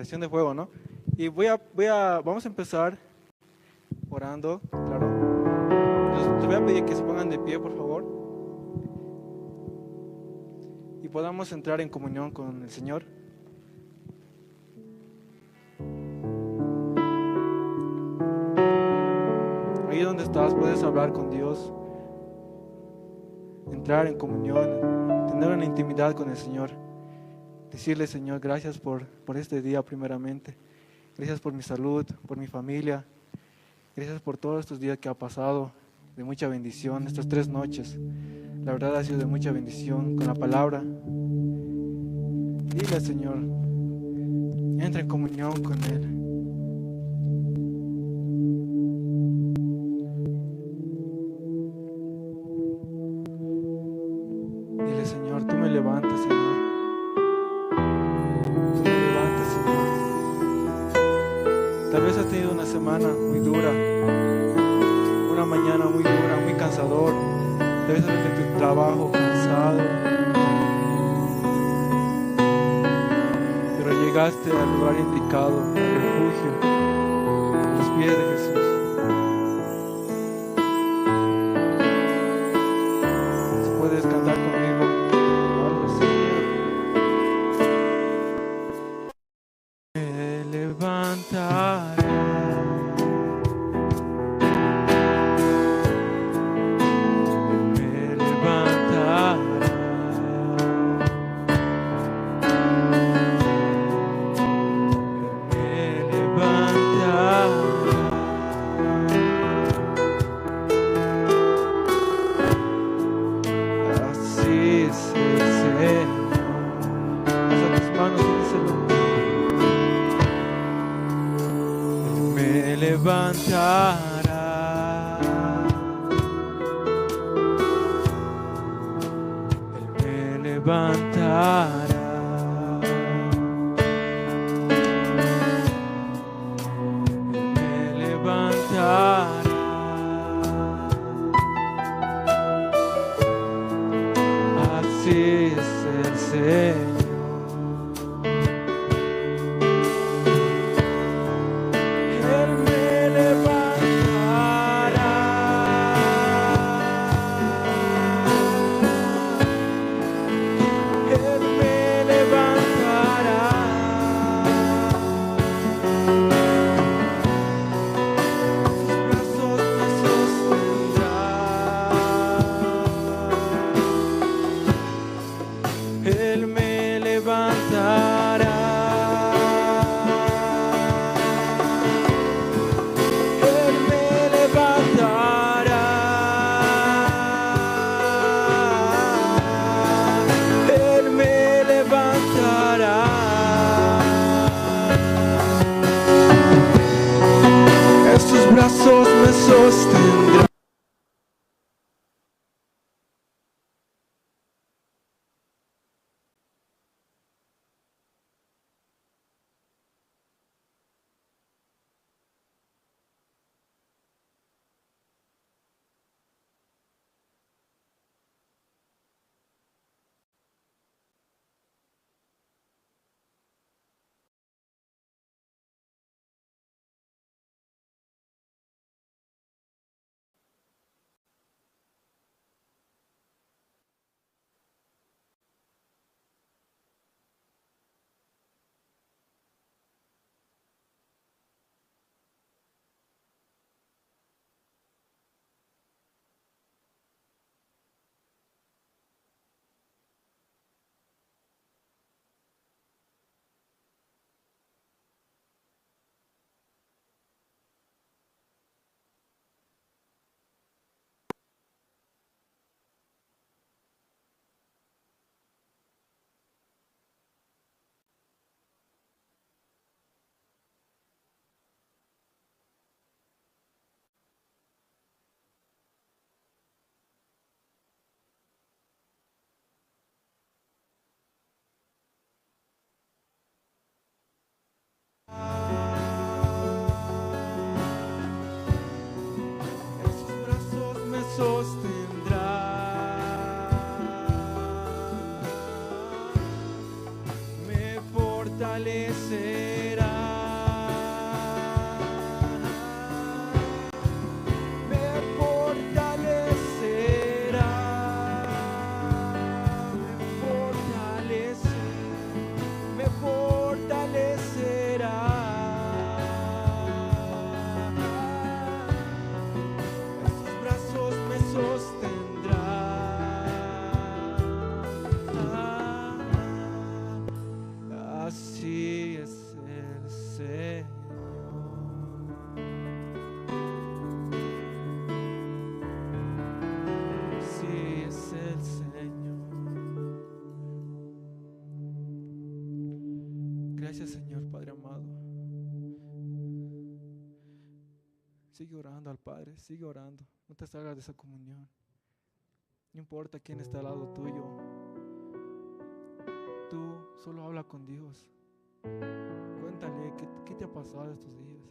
generación de fuego, ¿no? Y vamos a empezar orando, claro. Les voy a pedir que se pongan de pie, por favor, y podamos entrar en comunión con el Señor. Ahí donde estás puedes hablar con Dios, entrar en comunión, tener una intimidad con el Señor. Decirle: Señor, gracias por este día primeramente. Gracias por mi salud, por mi familia. Gracias por todos estos días que ha pasado de mucha bendición, estas 3 noches. La verdad ha sido de mucha bendición con la palabra. Dile al Señor, entra en comunión con Él. Dile: Señor, tú me levantas, Señor. Tú me levantas, Señor. Tal vez has tenido una semana muy dura, una mañana muy dura, muy cansador. Tal vez has tenido tu trabajo cansado, pero llegaste al lugar indicado, al refugio, a los pies de Jesús. Si puedes cantar conmigo algo así. Me levantaré. Brazos me sostendrán. Sostendrá, me fortalecerá. Gracias, Señor, Padre amado. Sigue orando al Padre, sigue orando. No te salgas de esa comunión. No importa quién está al lado tuyo. Tú solo habla con Dios. Cuéntale qué te ha pasado estos días.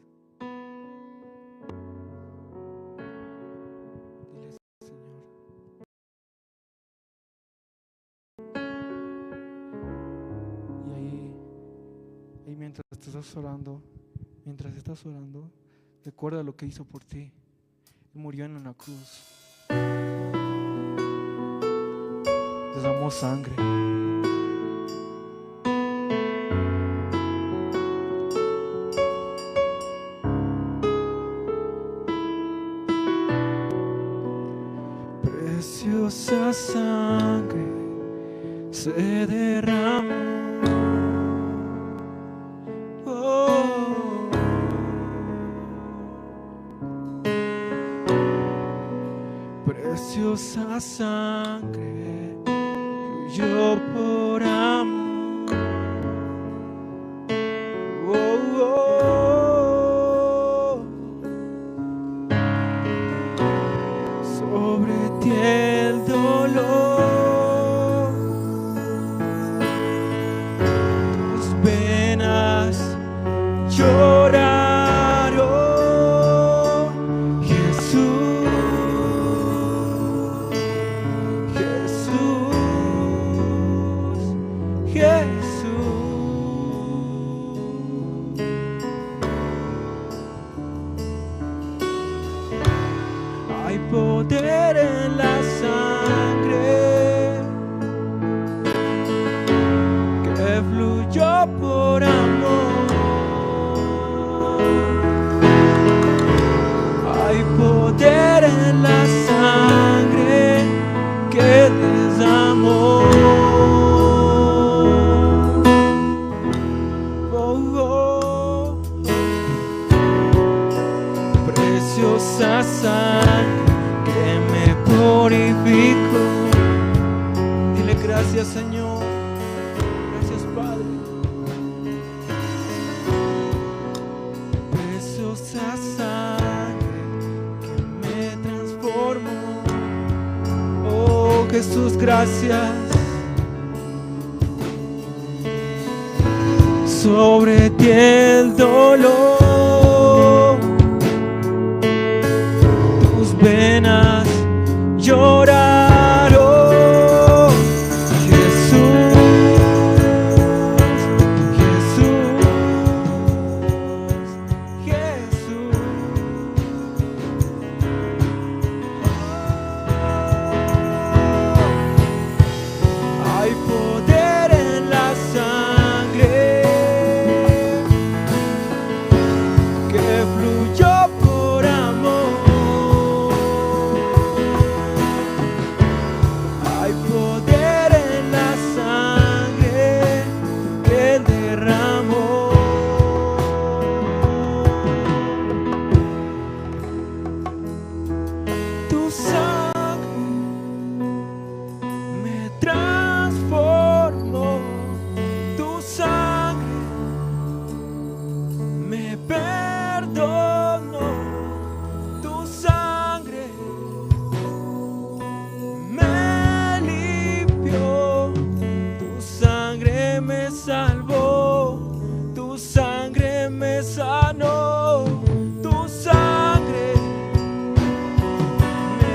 Dile, Señor. Y ahí mientras estás orando, recuerda lo que hizo por ti. Él murió en una cruz. Derramó sangre. Preciosa sangre se derramó. Preciosa sangre fluyó por amor. Oh, oh. Sobre ti el dolor, tus venas lloraron, Jesús. Hay poder en la sangre que fluyó por amor. Hay poder en la sangre que derramó. Preciosa sangre que me purificó. Dile gracias, Señor. Gracias, Padre. Preciosa sangre que me transformó. Oh, Jesús, gracias. Sobre ti el dolor, venas lloraron, Jesús, Jesús, Jesús. Hay poder en la sangre que fluyó por amor. Sanó, tu sangre me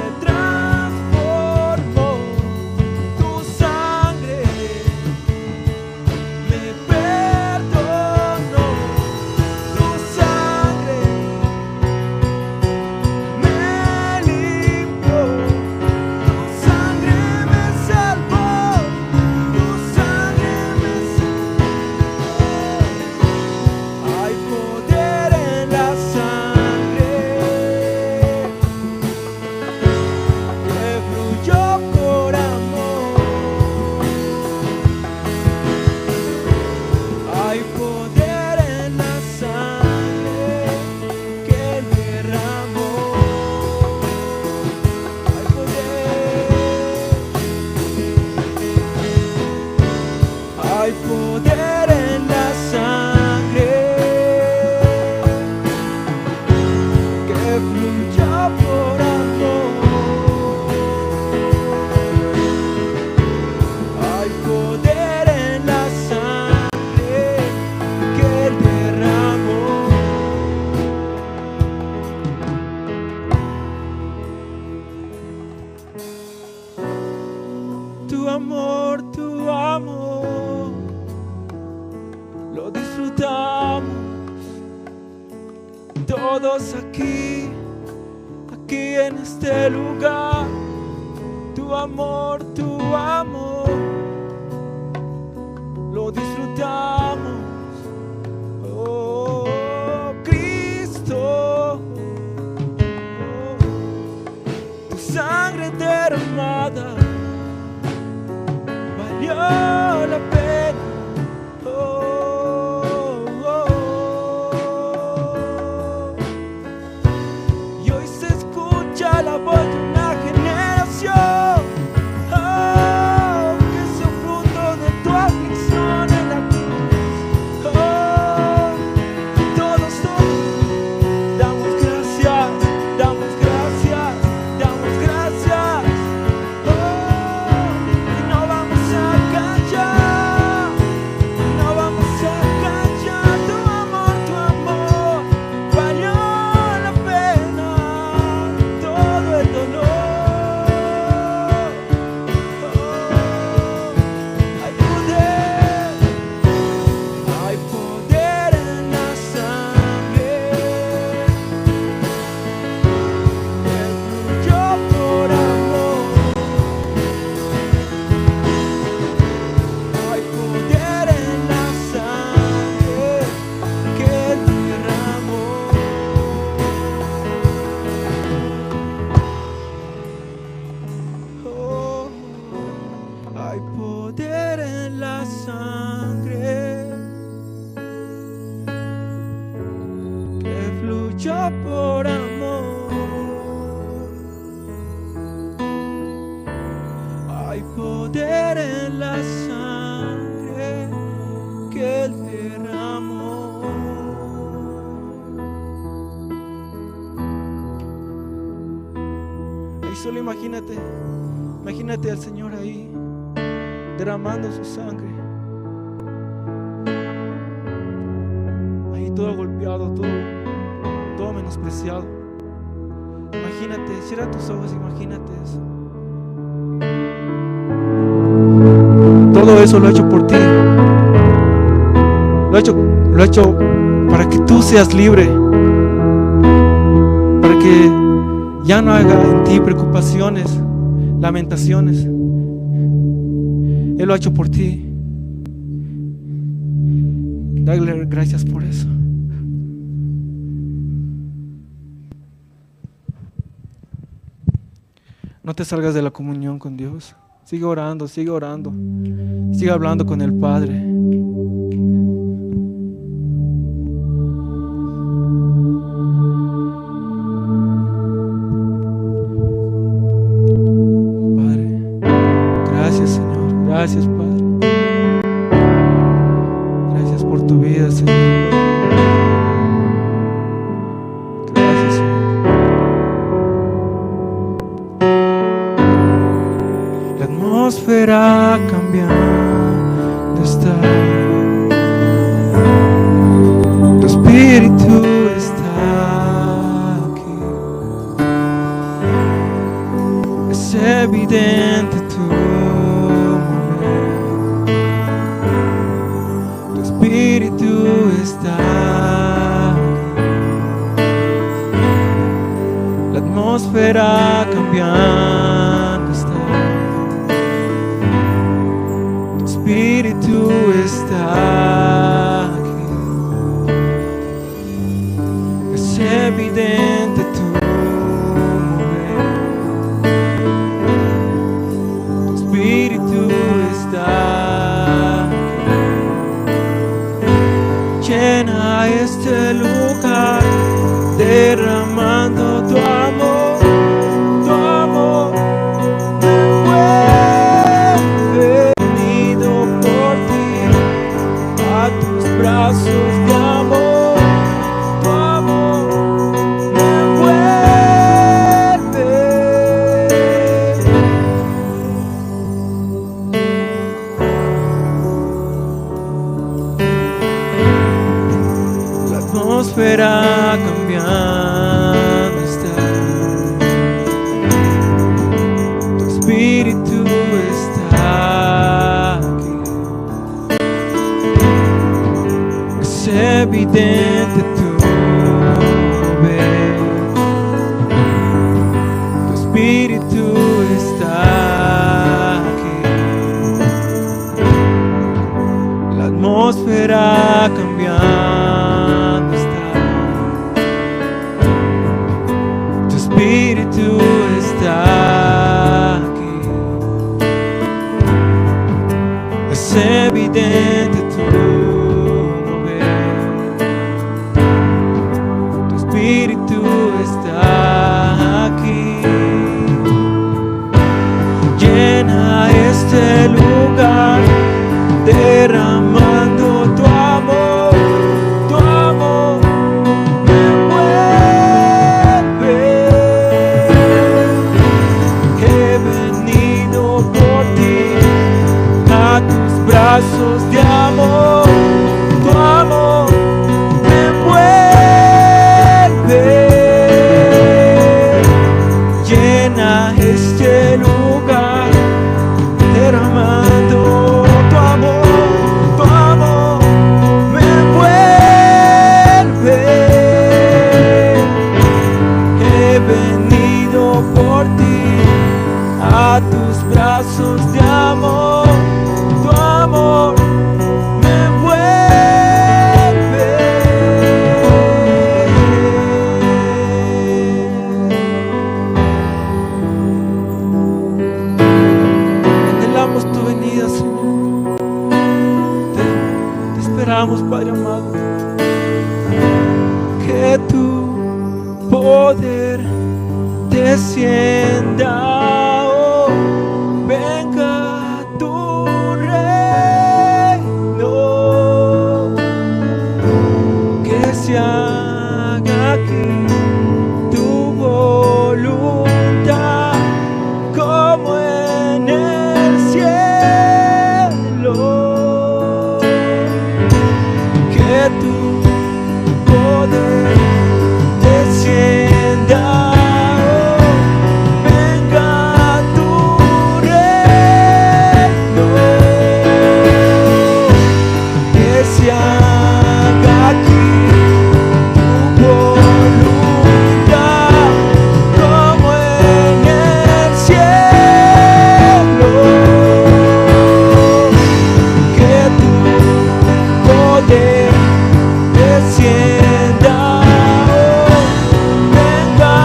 fluya por amor. Hay poder en la sangre que Él derramó. Tu amor, lo disfrutamos todos aquí en este lugar. Tu amor, lo disfrutamos. Oh, Cristo, tu sangre derramada valió la pena. Oh, oh, oh. Y hoy se escucha la voz de una generación, oh, que es el fruto de tu aflicción en la cruz. Oh, todos damos gracias, damos gracias, damos gracias. Oh, y no vamos a callar, no vamos a callar. Tu amor valió la pena, todo el dolor. Hay poder en la sangre que fluyó por amor. Hay poder en la sangre que Él derramó. Oh, hay poder en la sangre que fluyó por amor. Hay poder en la sangre que Él derramó. Y solo imagínate al Señor ahí derramando su sangre, ahí todo golpeado, todo menospreciado. Imagínate, cierra tus ojos, imagínate eso. Todo eso lo ha hecho por ti. Lo ha hecho para que tú seas libre, para que ya no haga en ti preocupaciones, lamentaciones. Él lo ha hecho por ti. Dale gracias por eso. No te salgas de la comunión con Dios. Sigue orando, sigue orando. Sigue hablando con el Padre. Gracias, Padre. Gracias por tu vida, Señor. Gracias, Señor. La atmósfera cambiando está. Tu espíritu está aquí. Es evidente Espíritu está aquí. La atmósfera cambiando está. Tu Espíritu está aquí. Es evidente tu mover. Tu Espíritu está aquí. Llena este lugar, derramando tu amor, tu amor. Me he venido por ti a tus brazos de amor, tu amor. Me Espíritu está aquí. Es evidente tu mover. Tu Espíritu está aquí. Llena este lugar, derramando tu amor, tu amor me envuelve. He venido por ti a tus brazos de amor, tu amor me envuelve. Llena este lugar, derramando tu amor me envuelve. He venido por ti a tus brazos de amor, tu amor me envuelve. Anhelamos tu venida, Señor. Te esperamos, Padre amado. Que tu poder descienda, oh, venga tu reino, que se haga aquí tu voluntad como en el cielo. Que tu poder descienda, oh, venga tu reino, que se haga aquí tu voluntad como en el cielo. Que tu poder descienda, oh, venga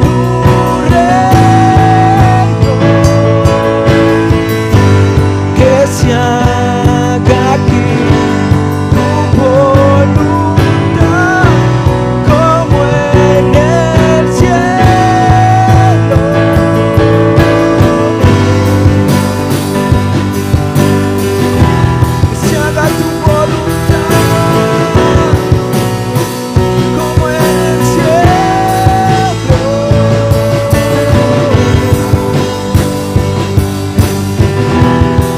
tu reino, que se haga aquí tu voluntad como en el cielo. Que se haga tu voluntad como en el cielo.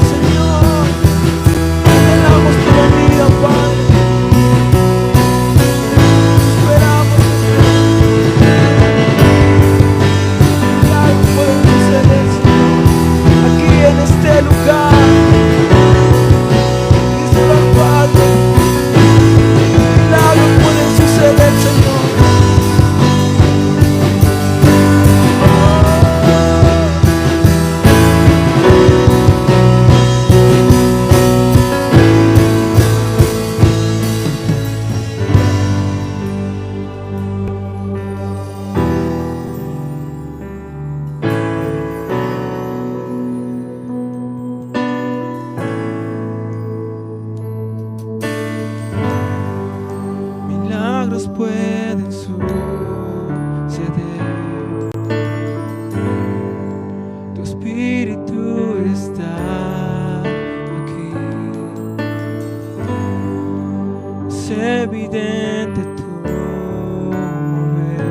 Señor, anhelamos tu venida, Padre. Esperamos, milagros pueden suceder, Señor, aquí en este lugar. Díselo al Padre. Milagros pueden suceder, Señor. Milagros pueden suceder. Tu Espíritu está aquí. Es evidente tu mover.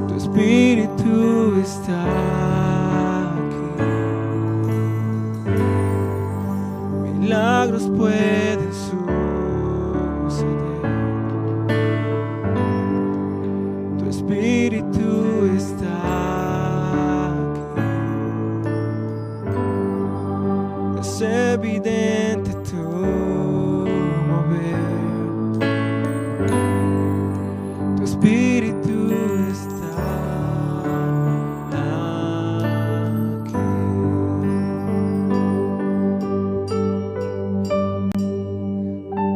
Tu Espíritu está aquí. Milagros pueden suceder. Tu Espíritu está aquí. Es evidente tu mover. Tu Espíritu está aquí.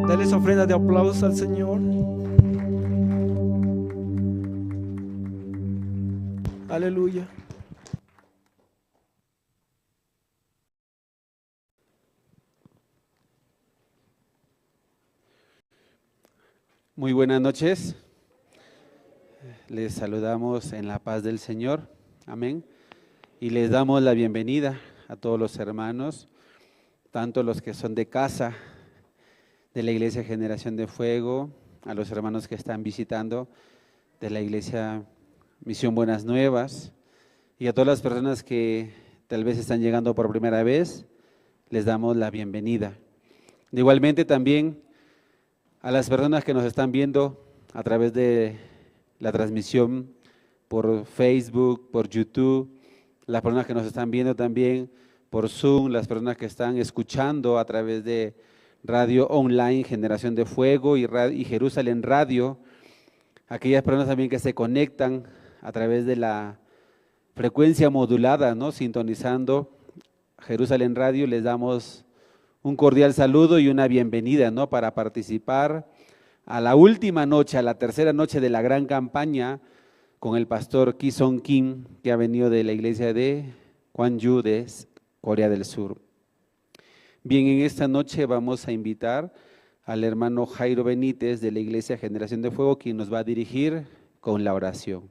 Dale esa ofrenda de aplausos al Señor. Aleluya. Muy buenas noches. Les saludamos en la paz del Señor. Amén. Y les damos la bienvenida a todos los hermanos, tanto los que son de casa, de la Iglesia Generación de Fuego, a los hermanos que están visitando de la Iglesia Misión Buenas Nuevas, y a todas las personas que tal vez están llegando por primera vez, les damos la bienvenida. Igualmente también a las personas que nos están viendo a través de la transmisión por Facebook, por YouTube, las personas que nos están viendo también por Zoom, las personas que están escuchando a través de Radio Online, Generación de Fuego y Jerusalén Radio, aquellas personas también que se conectan a través de la frecuencia modulada, ¿no? Sintonizando Jerusalén Radio, les damos un cordial saludo y una bienvenida, ¿no? Para participar a la última noche, a la tercera noche de la gran campaña con el pastor Ki Song Kim, que ha venido de la iglesia de Gwangju de Corea del Sur. Bien, en esta noche vamos a invitar al hermano Jairo Benítez de la iglesia Generación de Fuego, quien nos va a dirigir con la oración.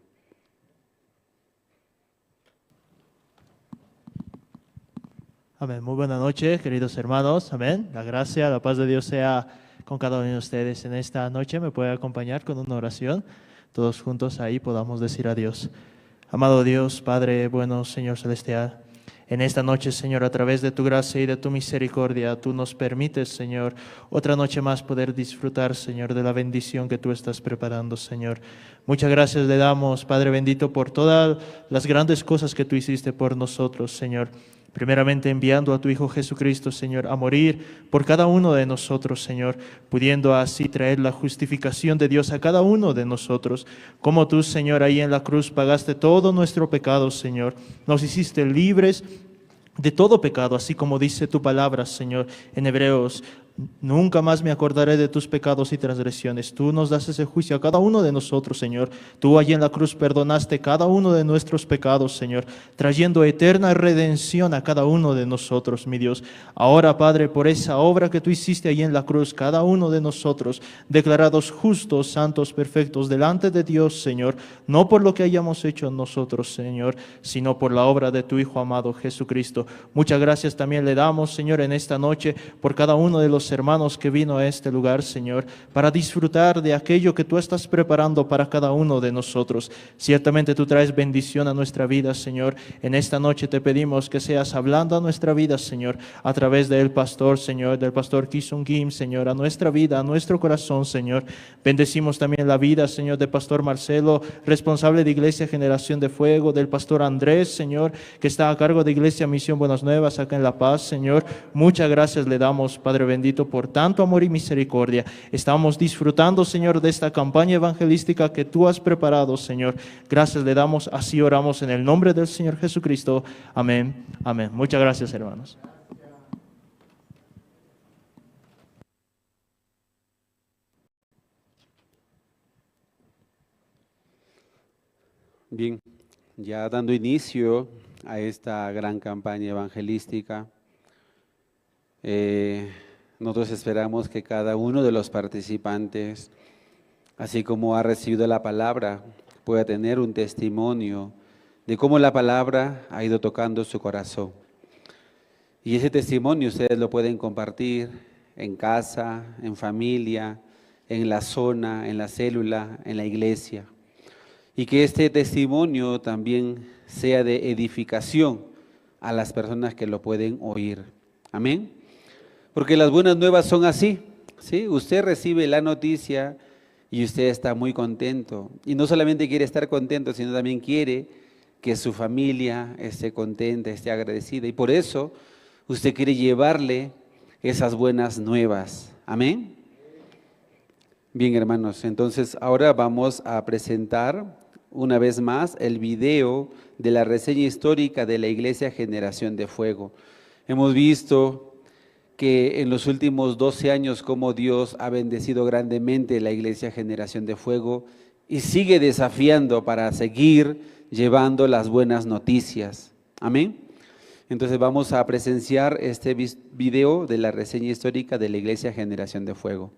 Amén. Muy buena noche, queridos hermanos. Amén. La gracia, la paz de Dios sea con cada uno de ustedes. En esta noche me puede acompañar con una oración. Todos juntos ahí podamos decir adiós. Amado Dios, Padre bueno, Señor Celestial, en esta noche, Señor, a través de tu gracia y de tu misericordia, tú nos permites, Señor, otra noche más poder disfrutar, Señor, de la bendición que tú estás preparando, Señor. Muchas gracias le damos, Padre bendito, por todas las grandes cosas que tú hiciste por nosotros, Señor. Primeramente enviando a tu Hijo Jesucristo, Señor, a morir por cada uno de nosotros, Señor, pudiendo así traer la justificación de Dios a cada uno de nosotros. Como tú, Señor, ahí en la cruz pagaste todo nuestro pecado, Señor. Nos hiciste libres de todo pecado, así como dice tu palabra, Señor, en Hebreos. Nunca más me acordaré de tus pecados y transgresiones. Tú nos das ese juicio a cada uno de nosotros, Señor. Tú allí en la cruz perdonaste cada uno de nuestros pecados, Señor, trayendo eterna redención a cada uno de nosotros, mi Dios. Ahora, Padre, por esa obra que tú hiciste allí en la cruz, cada uno de nosotros, declarados justos, santos, perfectos, delante de Dios, Señor, no por lo que hayamos hecho nosotros, Señor, sino por la obra de tu Hijo amado Jesucristo. Muchas gracias también le damos, Señor, en esta noche, por cada uno de los hermanos que vino a este lugar, Señor, para disfrutar de aquello que tú estás preparando para cada uno de nosotros. Ciertamente tú traes bendición a nuestra vida, Señor. En esta noche te pedimos que seas hablando a nuestra vida, Señor, a través del pastor, Señor, del pastor Ki Song Kim, Señor, a nuestra vida, a nuestro corazón, Señor. Bendecimos también la vida, Señor, del pastor Marcelo, responsable de Iglesia Generación de Fuego, del pastor Andrés, Señor, que está a cargo de Iglesia Misión Buenas Nuevas acá en La Paz, Señor. Muchas gracias le damos, Padre bendito, por tanto amor y misericordia. Estamos disfrutando, Señor, de esta campaña evangelística que tú has preparado, Señor. Gracias le damos, así oramos en el nombre del Señor Jesucristo. Amén. Amén. Muchas gracias, hermanos. Bien, ya dando inicio a esta gran campaña evangelística, nosotros esperamos que cada uno de los participantes, así como ha recibido la palabra, pueda tener un testimonio de cómo la palabra ha ido tocando su corazón. Y ese testimonio ustedes lo pueden compartir en casa, en familia, en la zona, en la célula, en la iglesia. Y que este testimonio también sea de edificación a las personas que lo pueden oír. Amén. Porque las buenas nuevas son así, ¿sí? Usted recibe la noticia y usted está muy contento. Y no solamente quiere estar contento, sino también quiere que su familia esté contenta, esté agradecida. Y por eso usted quiere llevarle esas buenas nuevas. Amén. Bien, hermanos, entonces ahora vamos a presentar una vez más el video de la reseña histórica de la Iglesia Generación de Fuego. Hemos visto que en los últimos 12 años cómo Dios ha bendecido grandemente la Iglesia Generación de Fuego y sigue desafiando para seguir llevando las buenas noticias. Amén. Entonces vamos a presenciar este video de la reseña histórica de la Iglesia Generación de Fuego.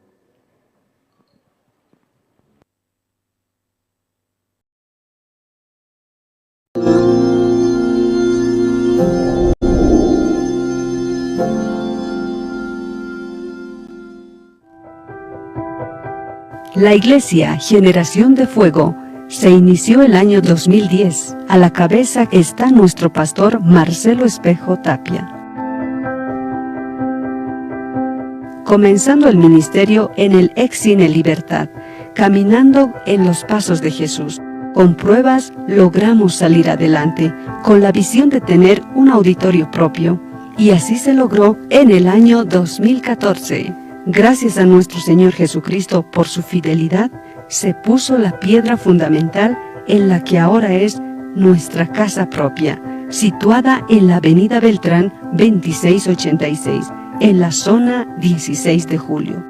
La Iglesia Generación de Fuego se inició el año 2010. A la cabeza está nuestro pastor Marcelo Espejo Tapia. Comenzando el ministerio en el ex-Cine Libertad, caminando en los pasos de Jesús. Con pruebas logramos salir adelante, con la visión de tener un auditorio propio. Y así se logró en el año 2014. Gracias a nuestro Señor Jesucristo por su fidelidad, se puso la piedra fundamental en la que ahora es nuestra casa propia, situada en la Avenida Beltrán 2686, en la zona 16 de Julio.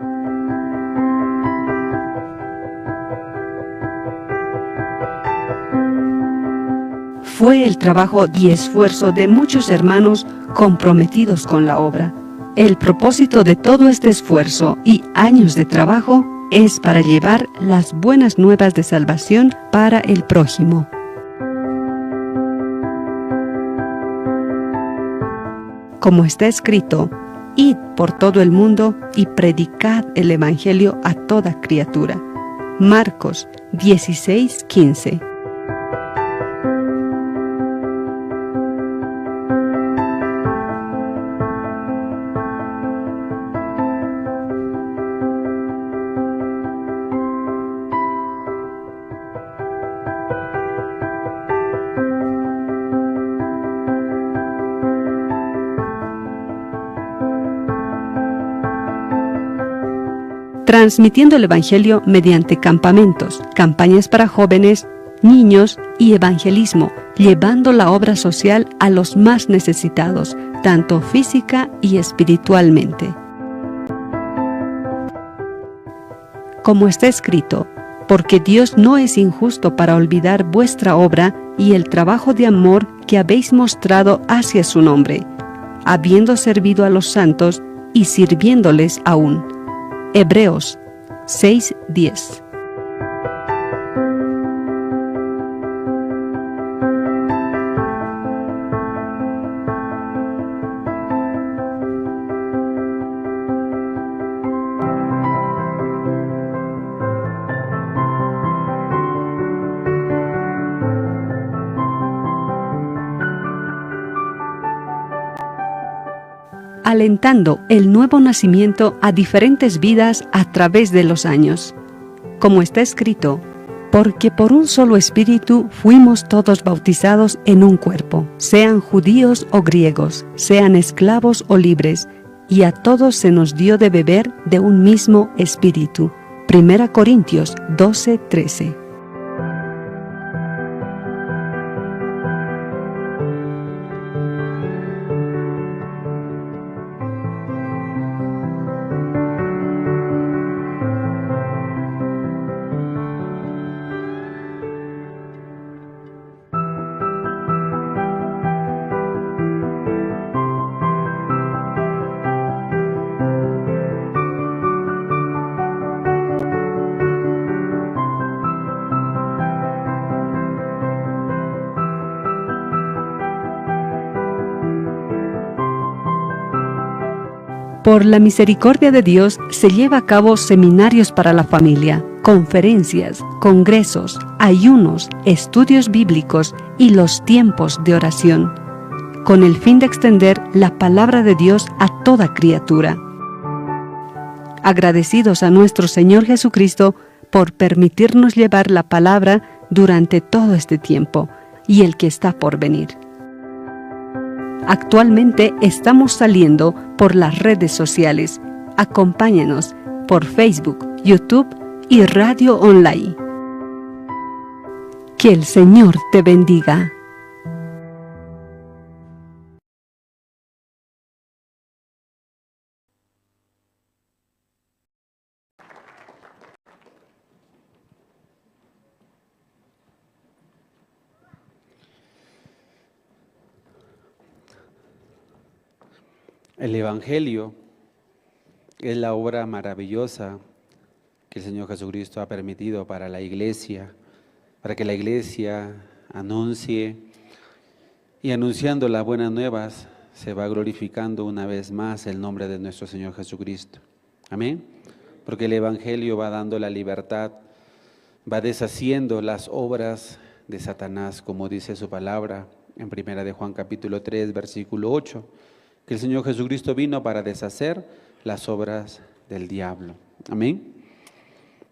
Fue el trabajo y esfuerzo de muchos hermanos comprometidos con la obra. El propósito de todo este esfuerzo y años de trabajo es para llevar las buenas nuevas de salvación para el prójimo. Como está escrito, id por todo el mundo y predicad el Evangelio a toda criatura. Marcos 16:15. Transmitiendo el Evangelio mediante campamentos, campañas para jóvenes, niños y evangelismo, llevando la obra social a los más necesitados, tanto física y espiritualmente. Como está escrito, porque Dios no es injusto para olvidar vuestra obra y el trabajo de amor que habéis mostrado hacia su nombre, habiendo servido a los santos y sirviéndoles aún. Hebreos 6:10. Alentando el nuevo nacimiento a diferentes vidas a través de los años. Como está escrito, porque por un solo espíritu fuimos todos bautizados en un cuerpo, sean judíos o griegos, sean esclavos o libres, y a todos se nos dio de beber de un mismo espíritu. 1 Corintios 12:13. Por la misericordia de Dios se lleva a cabo seminarios para la familia, conferencias, congresos, ayunos, estudios bíblicos y los tiempos de oración, con el fin de extender la palabra de Dios a toda criatura. Agradecidos a nuestro Señor Jesucristo por permitirnos llevar la palabra durante todo este tiempo y el que está por venir. Actualmente estamos saliendo por las redes sociales. Acompáñenos por Facebook, YouTube y radio online. Que el Señor te bendiga. El Evangelio es la obra maravillosa que el Señor Jesucristo ha permitido para la iglesia, para que la iglesia anuncie, y anunciando las buenas nuevas se va glorificando una vez más el nombre de nuestro Señor Jesucristo. Amén. Porque el Evangelio va dando la libertad, va deshaciendo las obras de Satanás, como dice su palabra en 1 de Juan capítulo 3, versículo 8, que el Señor Jesucristo vino para deshacer las obras del diablo. Amén.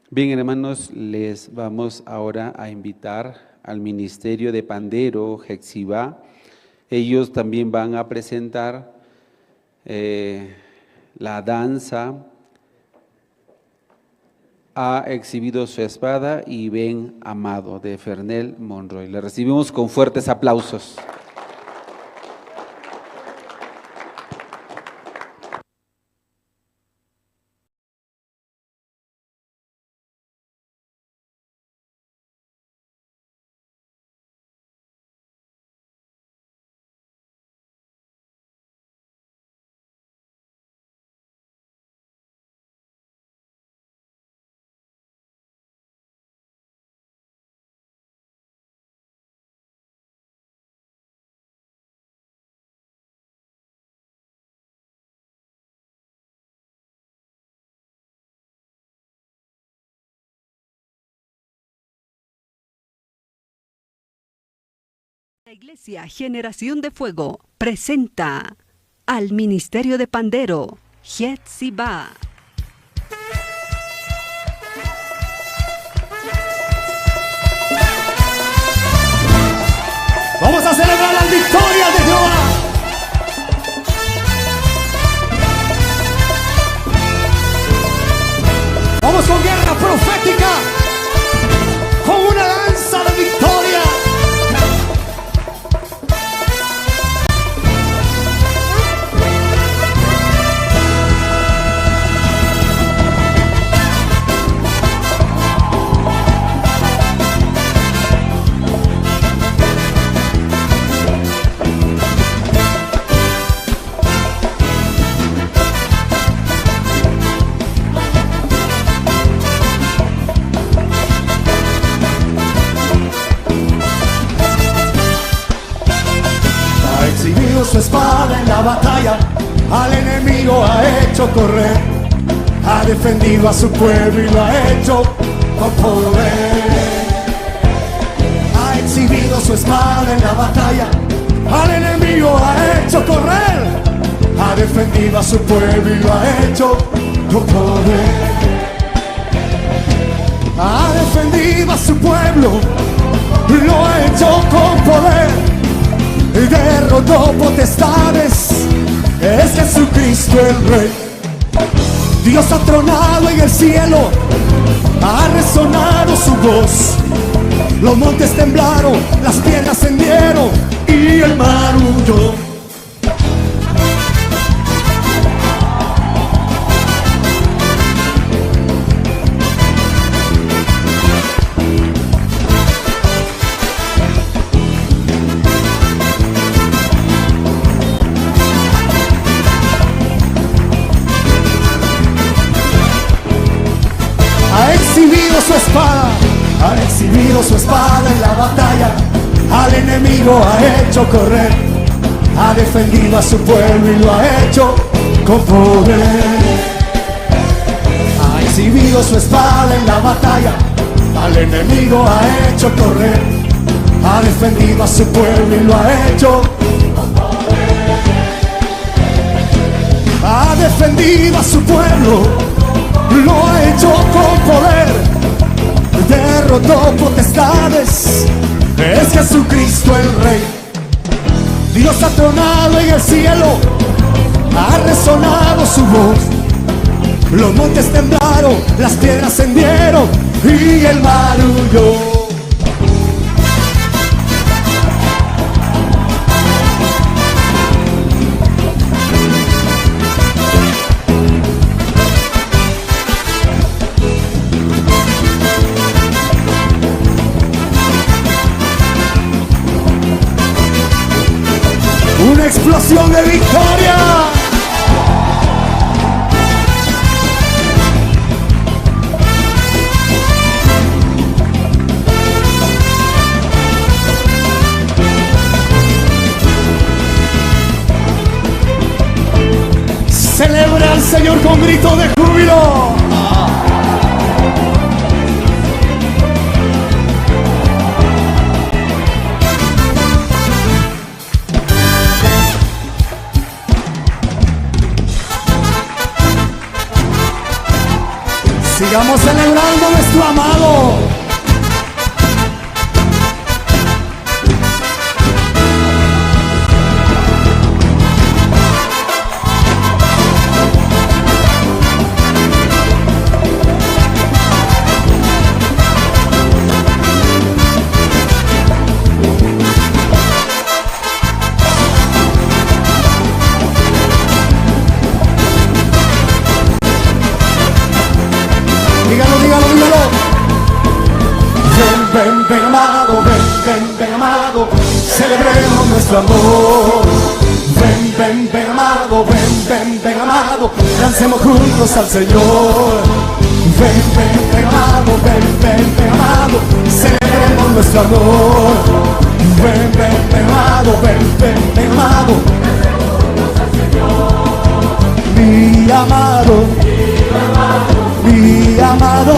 Bien, hermanos, les vamos ahora a invitar al ministerio de pandero, Jexibá. Ellos también van a presentar la danza. Ha exhibido su espada y ven amado, de Fernel Monroy. Le recibimos con fuertes aplausos. La Iglesia Generación de Fuego presenta al Ministerio de Pandero, Jexibá. Vamos a celebrar las victorias de Jehová. Vamos con guerra profética, con una danza de victoria. Su espada en la batalla, al enemigo ha hecho correr, ha defendido a su pueblo y lo ha hecho con poder. Ha exhibido su espada en la batalla, al enemigo ha hecho correr, ha defendido a su pueblo y lo ha hecho con poder. Ha defendido a su pueblo, lo ha hecho con poder. Derrotó potestades, es Jesucristo el Rey. Dios ha tronado en el cielo, ha resonado su voz. Los montes temblaron, las piedras se hundieron y el mar huyó. Ha exhibido su espada en la batalla, al enemigo ha hecho correr, ha defendido a su pueblo y lo ha hecho con poder. Ha exhibido su espada en la batalla, al enemigo ha hecho correr, ha defendido a su pueblo y lo ha hecho con poder. Ha defendido a su pueblo, lo ha hecho con poder. Derrotó potestades, es Jesucristo el Rey. Dios ha tronado en el cielo, ha resonado su voz. Los montes temblaron, las piedras se hundieron y el mar huyó. Una explosión de victoria. Sigamos celebrando a nuestro amado. Dígalo, dígalo, dígalo. Ven, ven, ven, amado, ven, ven, ven, amado, celebremos nuestro amor. Ven, ven, ven, amado, ven, ven, ven, amado, dancemos juntos al Señor. Ven, ven, ven, amado, ven, ven, ven, amado, celebremos nuestro amor. Ven, ven, ven, amado, ven, ven, ven, amado, mi amado, mi amado,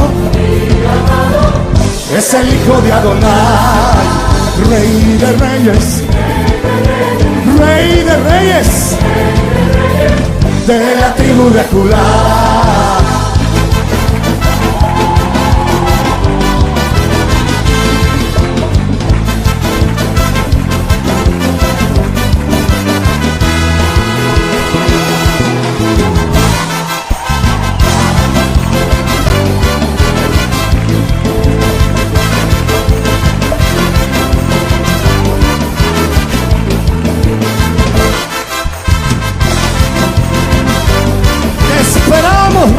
es el Hijo de Adonai, Rey de Reyes, Rey de Reyes, de la tribu de Judá.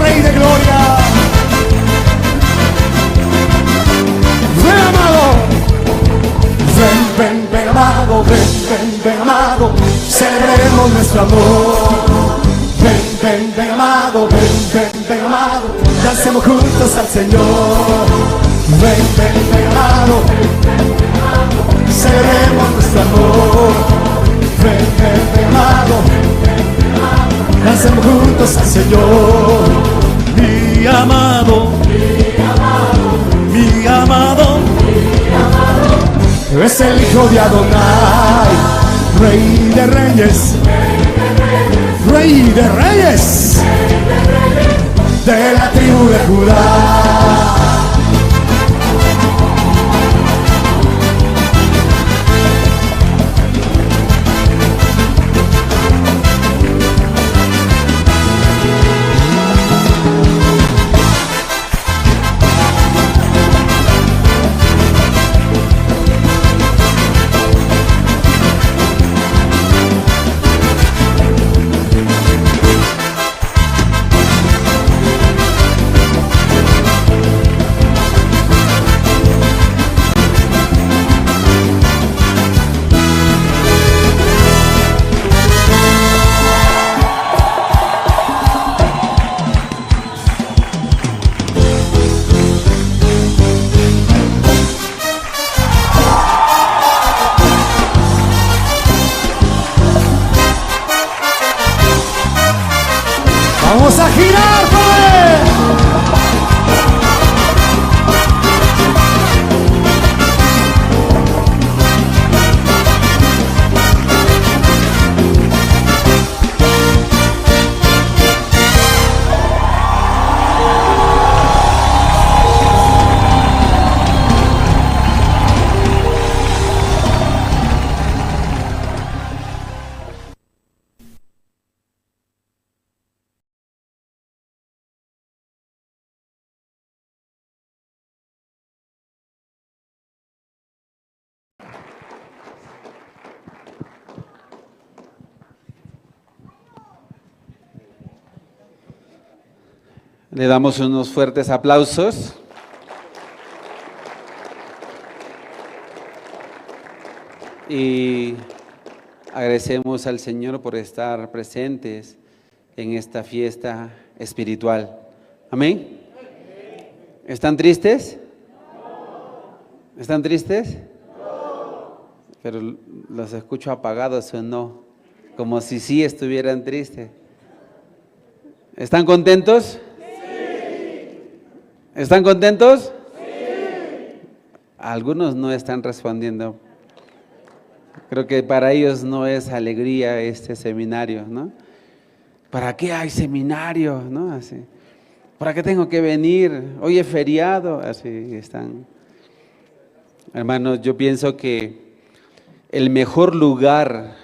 Rey de gloria, ven amado, ven, ven, ven amado, ven, ven, ven amado, celebremos nuestro amor. Ven, ven, ven amado, ven, ven, ven amado, dancemos juntos al Señor. Ven, ven, ven amado, celebremos nuestro amor. Ven, ven, ven amado, dancemos juntos al Señor. Mi amado, mi amado, es el Hijo de Adonai, Rey de Reyes, Rey de Reyes, de la tribu de Judá. Vamos a girar, Padre. Le damos unos fuertes aplausos. Y agradecemos al Señor por estar presentes en esta fiesta espiritual. Amén. ¿Están tristes? ¿Están tristes? Pero los escucho apagados o no, como si sí estuvieran tristes. ¿Están contentos? ¿Están contentos? Sí. Algunos no están respondiendo. Creo que para ellos no es alegría este seminario, ¿no? ¿Para qué hay seminario? ¿No? Así. ¿Para qué tengo que venir? Hoy es feriado. Así están. Hermanos, yo pienso que el mejor lugar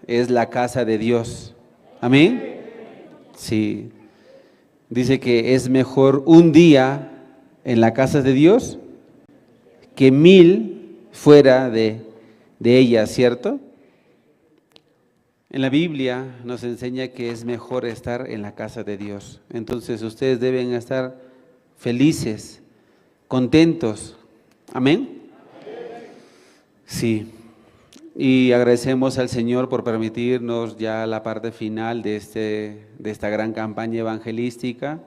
es la casa de Dios. ¿Amén? Sí. Dice que es mejor un día en la casa de Dios que 1000 fuera de ella, ¿cierto? En la Biblia nos enseña que es mejor estar en la casa de Dios. Entonces ustedes deben estar felices, contentos. ¿Amén? Sí. Y agradecemos al Señor por permitirnos ya la parte final de esta gran campaña evangelística.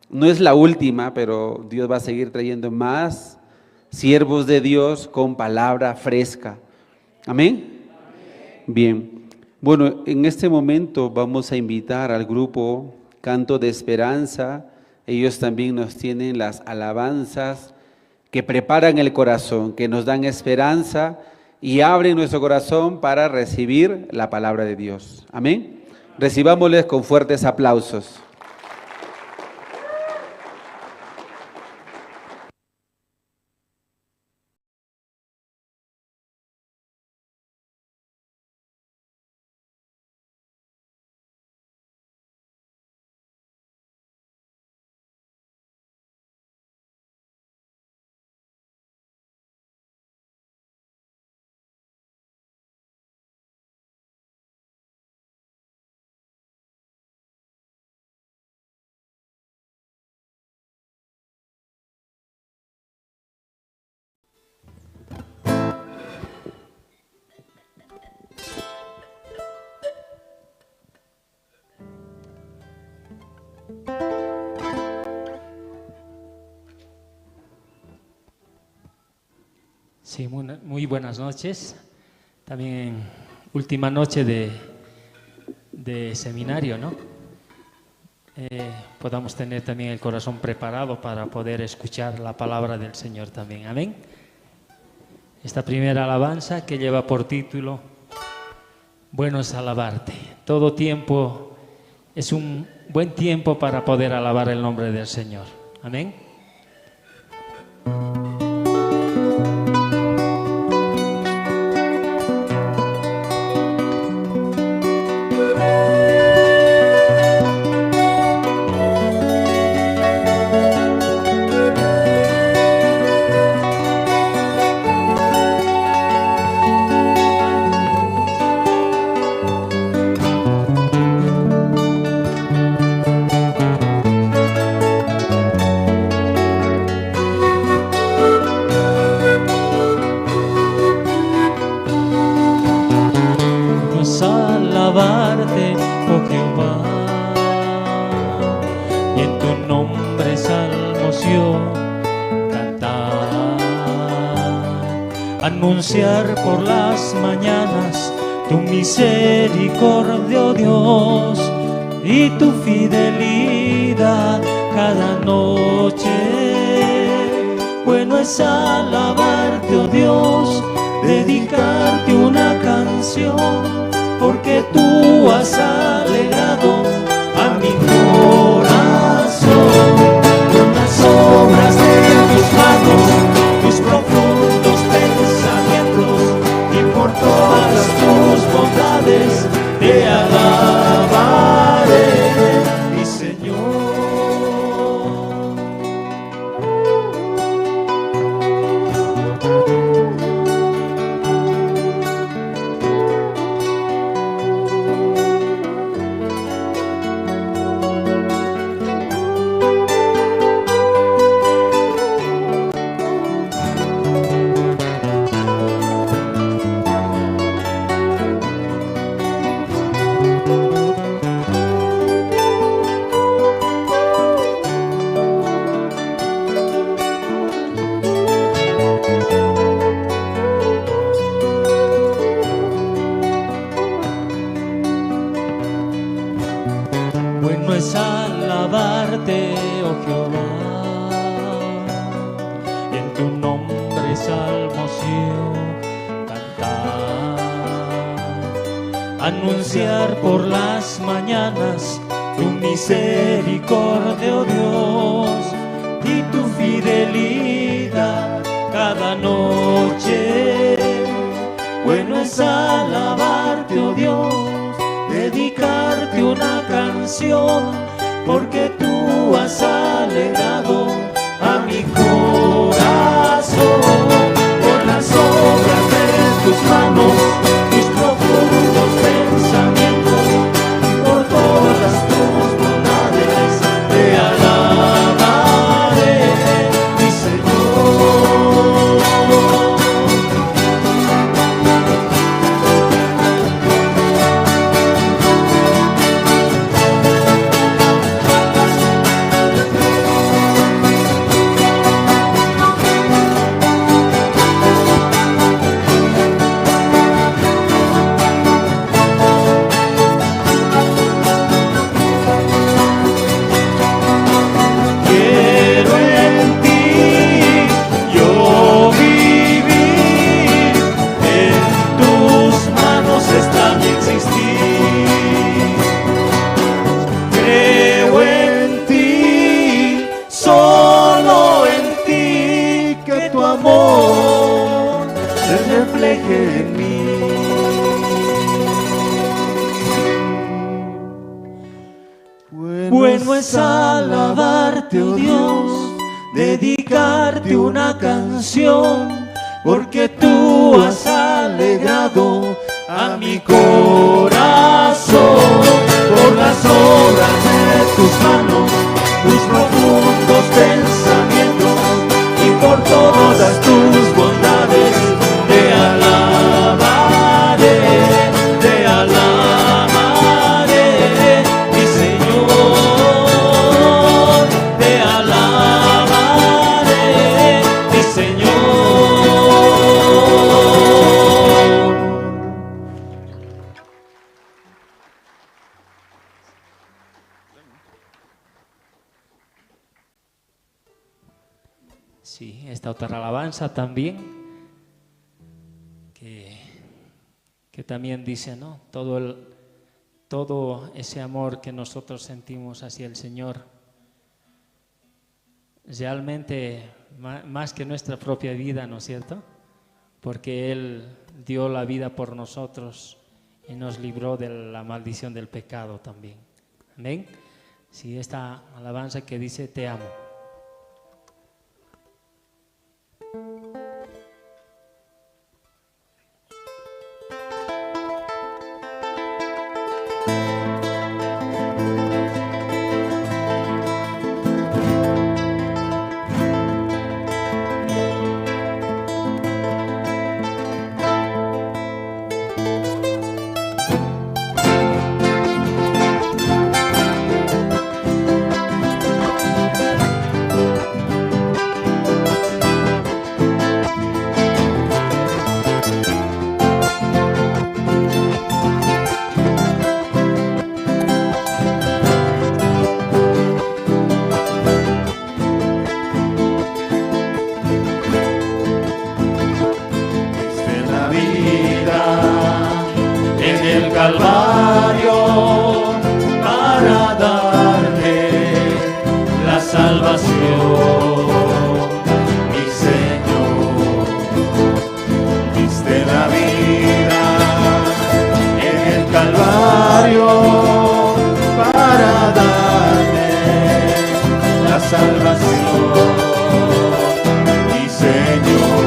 No es la última, pero Dios va a seguir trayendo más siervos de Dios con palabra fresca. ¿Amén? Bien. Bueno, en este momento vamos a invitar al grupo Canto de Esperanza. Ellos también nos tienen las alabanzas que preparan el corazón, que nos dan esperanza y abren nuestro corazón para recibir la palabra de Dios. Amén. Recibámosles con fuertes aplausos. Sí, muy buenas noches. También última noche de seminario, ¿no? Podamos tener también el corazón preparado para poder escuchar la palabra del Señor también. Amén. Esta primera alabanza que lleva por título Bueno es alabarte. Todo tiempo es un buen tiempo para poder alabar el nombre del Señor. Amén. Anunciar por las mañanas tu misericordia, oh Dios, y tu fidelidad cada noche. Bueno es alabarte, oh Dios, dedicarte una canción, porque tú has alegrado a mi corazón con las obras de tus manos, tus profundos pensamientos, y por todas tus bondades te alabaré, mi Señor. Bueno es alabarte, oh Jehová, y en tu nombre salmos yo cantar, anunciar por las mañanas tu misericordia, oh Dios, y tu fidelidad cada noche. Bueno es alabarte, oh Dios, dedicarte una canción, porque tú has alegrado a mi corazón por las obras de tus manos, tus profundos pensamientos, y por todas tus bondades te alabaré, mi Señor. Quiero en ti yo vivir, en tus manos está mi existir. Creo en ti, solo en ti, que tu amor se refleje en mí. Bueno es alabarte, oh Dios, dedicarte una canción, porque tú has alegrado a mi corazón por las obras de tus manos, tus profundos pensamientos, y por todas tus bondades te alabaré, te alabaré, mi Señor, te alabaré, mi Señor. Sí, esta otra alabanza también, que también dice, ¿no? Todo ese amor que nosotros sentimos hacia el Señor, realmente más que nuestra propia vida, ¿no es cierto? Porque Él dio la vida por nosotros y nos libró de la maldición del pecado también. Amén. Sí, esta alabanza que dice, te amo. Calvario para darme la salvación, mi Señor. Diste la vida en el Calvario para darme la salvación, mi Señor.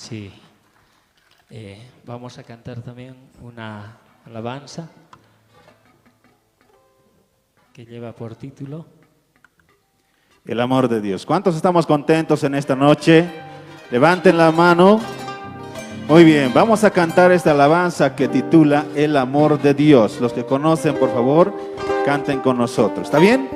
Sí, vamos a cantar también una alabanza que lleva por título El amor de Dios. ¿Cuántos estamos contentos en esta noche? Levanten la mano. Muy bien, vamos a cantar esta alabanza que titula El amor de Dios. Los que conocen, por favor, canten con nosotros. ¿Está bien?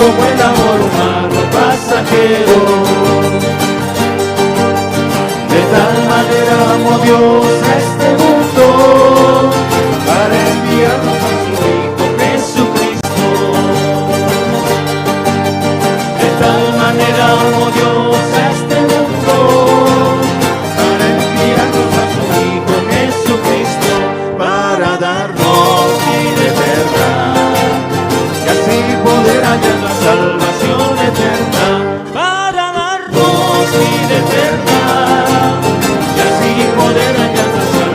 como el amor humano pasajero. De tal manera amó Dios a este mundo para enviarnos a su Hijo Jesucristo. De tal manera amó Dios a este mundo para enviarnos a su Hijo Jesucristo, para darnos vida eterna y así poder hallar la salvación eterna, para darnos vida eterna y así poder hallar la salvación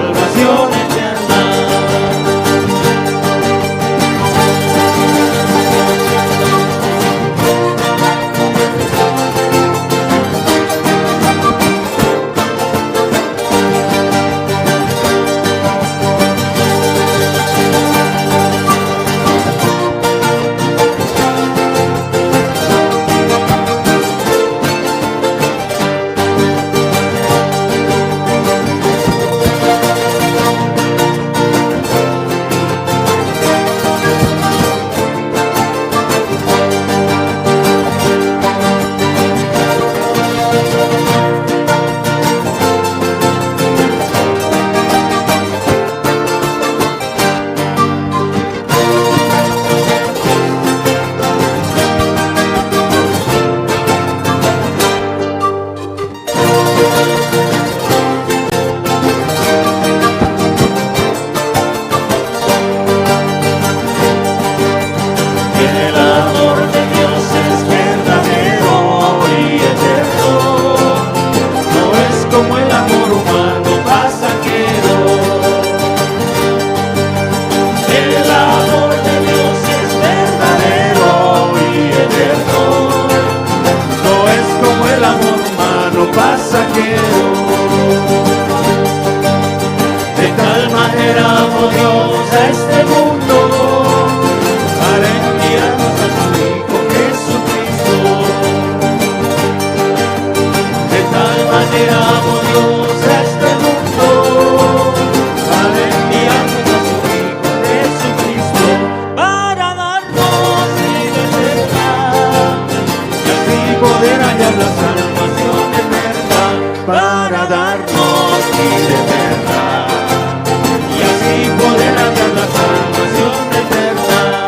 para darnos libertad y así poder hallar la salvación eterna.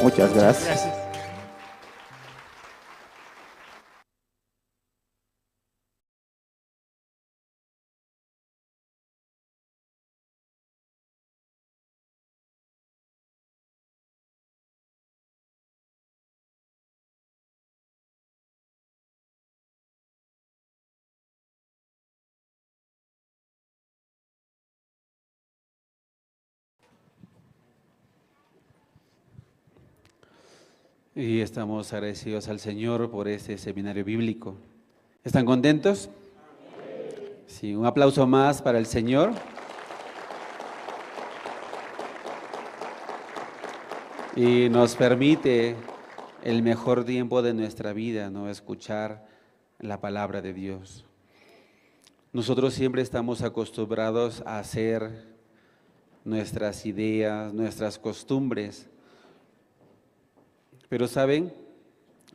Muchas gracias. Y estamos agradecidos al Señor por este seminario bíblico. ¿Están contentos? Sí, un aplauso más para el Señor. Y nos permite el mejor tiempo de nuestra vida, ¿no? Escuchar la palabra de Dios. Nosotros siempre estamos acostumbrados a hacer nuestras ideas, nuestras costumbres. Pero ¿saben?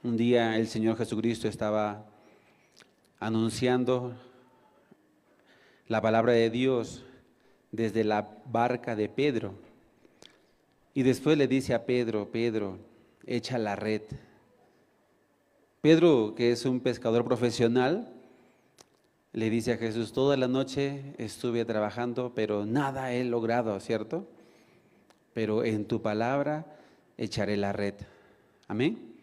Un día el Señor Jesucristo estaba anunciando la palabra de Dios desde la barca de Pedro. Y después le dice a Pedro, Pedro, echa la red. Pedro, que es un pescador profesional, le dice a Jesús, toda la noche estuve trabajando, pero nada he logrado, ¿cierto? Pero en tu palabra echaré la red. Amén.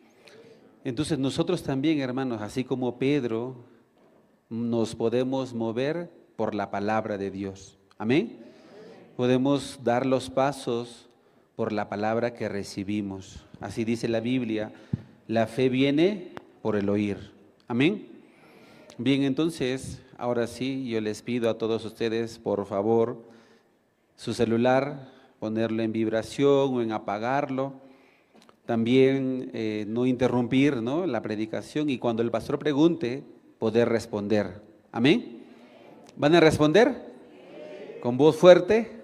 Entonces nosotros también, hermanos, así como Pedro, nos podemos mover por la palabra de Dios. Amén. Podemos dar los pasos por la palabra que recibimos. Así dice la Biblia, la fe viene por el oír. Amén. Bien, entonces, ahora sí, yo les pido a todos ustedes, por favor, su celular, ponerlo en vibración o en apagarlo. También no interrumpir, ¿no?, la predicación, y cuando el pastor pregunte, poder responder. ¿Amén? ¿Van a responder? ¿Con voz fuerte?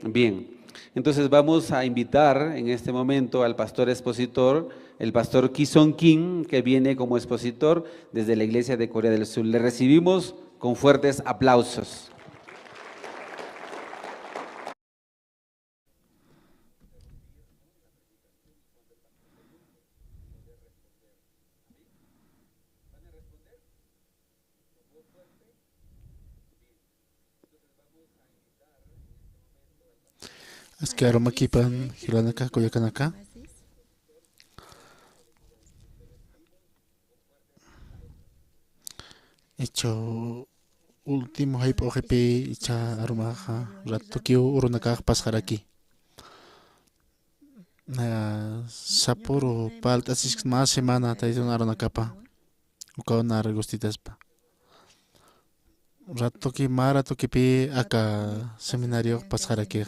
Bien. Entonces vamos a invitar en este momento al pastor expositor, el pastor Kison Kim, que viene como expositor desde la iglesia de Corea del Sur. Le recibimos con fuertes aplausos. Es que aroma kipan hilanaka koyakanaka. Hecho último hype OGP icha aromaja rato que uronaka pasaraki. Sapporo palta sis más semana taidon aronakapa. Ukaona regustitas pa. Rato que mara to que pe acá seminario pasaraki.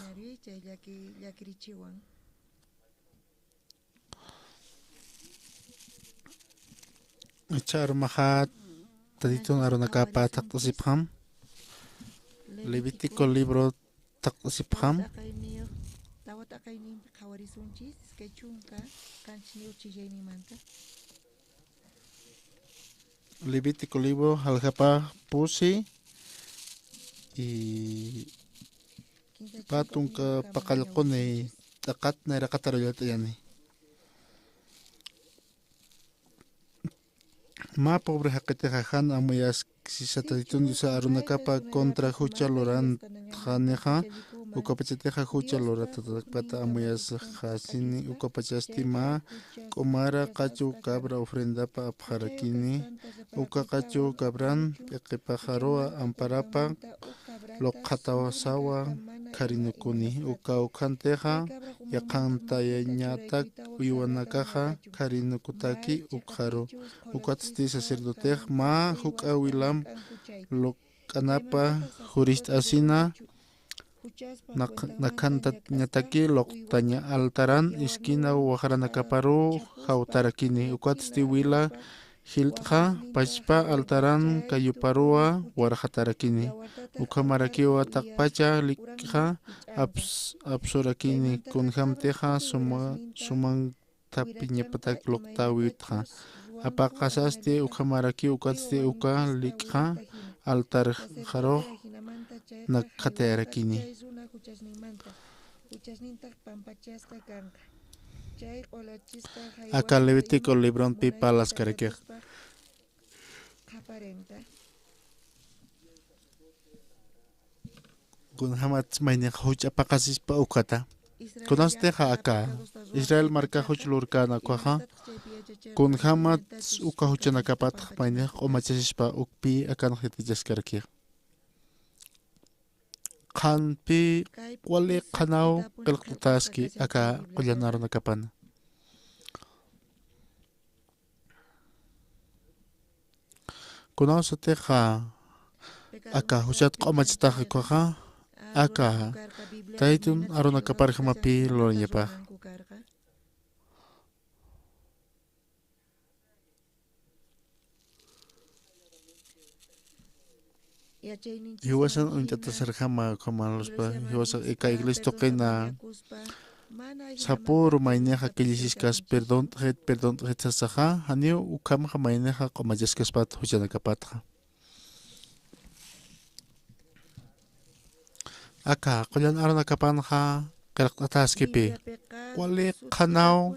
Echar mahat tadito aronakapa taktosipam. Levítico libro taktosipam. Levítico libro aljapa pusi y patung ka pakalkone takat na rakatarayat yani. Ma pobre haketeja han amuyas sisataditun disa arunakapa contra hucha loran janeja ukapachateja hucha loratatakpata amuyas jasini ukapachasti ma komara kachu cabra ofrendapa apharakini uka kachu cabran peqipajaroa amparapa loqatawasawa karinukuni uka ukanteja yaqantayañatak uywanakaja karinukutaki ukjaro ukatsti sacerdote ma hukawilam lokanapa jurista asina nakanta ñataki loktaña altaran esquina wajaranakaparu jawtarakini ukatsti wila hiltja pachpa altaran kayuparua warjatarakini ukamarakiwa takpacha likja absurakini kunjamteja suman tapiñapatak loktawitja apakasasti ukamaraki ukatsti uka likja altar jaro nakhatearakini acá Levítico librón pipa las carequej kunhamat mayne huch apakasispa ukata kunasteja acá Israel marca huch lurkana kwaja kunhamat uka huchana kapat mayne omachasispa ukpi akan hitijas carequej Kanpi wali kanau kelkutaski aka kulyanar na kapan. Kunau sa teka aka husat komachitaki ko ka aka taitun aro na kapar kamapi lornya pa. Hiwasan untata sarjama kamalos pa hiwasan ika iglesia toqena sapur mayneja killisiskas perdón sasaja hanio ukamaja mayneja qomayaskas pat huchanakapatja aka qollan aranakapanja qelqtataskipi wali qanau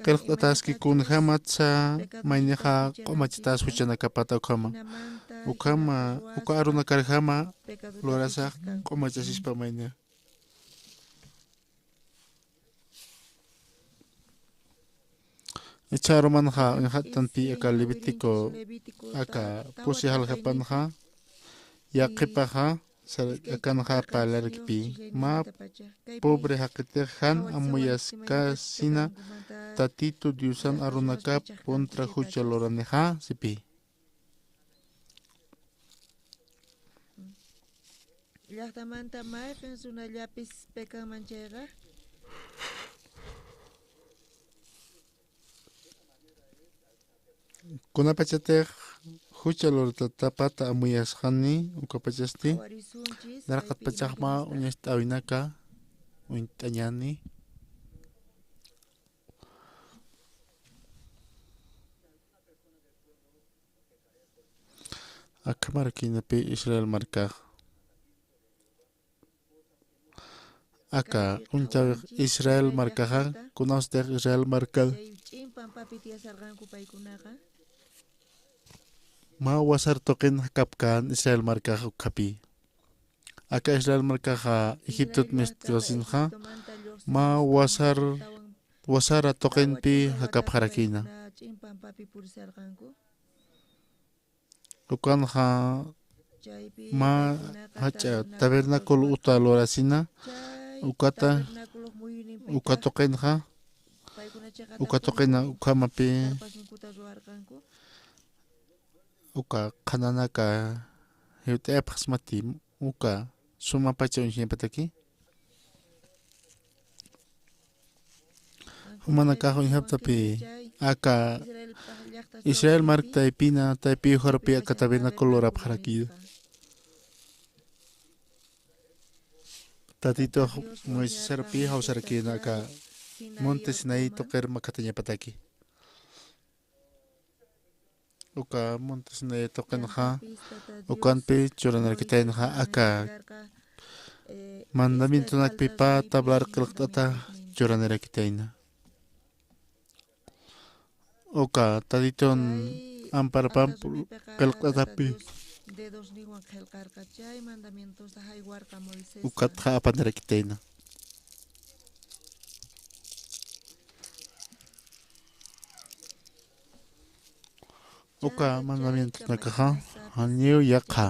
qelqtataski kunjamatsa mayneja qomachitas huchanakapata ukama uka aruna karjama lorasa qomachasispa mayne Echaro manja tanti aka Levítico aka pusi haljapanja yaqipaja akanja palarkipi ma pobre haketejan amuyaskasina tatito diusan arunaka contra hucha loraneja sipi Llaqtamanta mayqin sunallapis pekanman chayqa kunapachatej hucha lortatapata amuyasjani ukapachasti narqat pachaqma uñasta awinaka uñtañani akamarkinapi Israel markaj aka uncha Israel markaja kunawstej Israel markaj ch'inpampapi tiyasarqanku paykunaqa ma wasar toqin kapkan Israel markaj kapi aka Israel markaja Egiptot mestiosinja ma wasara toqin pi hakapjarakina ch'inpampapi purisarqanku ukanja ma hacha tabernáculo uta lorasina ukata ukatoqinja ukatoqina ukamapi uka qananaka hiutepjas mati uka suma pacha unjinpataki humanakajo inhaptapi aka Israel mark taipina taipi harpi aka tabernáculo rapjaraki tatito Moisés serpi hausarki naka monte Sinaí toker makataña pataki uka monte Sinaí tokenja ukanpi choranarkitainja aka mandamiento nakpipa tablar qilqtata choranarkitaina uka taditon amparpam kalqatapi dedos niwan qillqarqa chay mandamientos haywarqa Moisés ukatqa apanrakitayna. Uka mandamientos nakaja haniu yaqa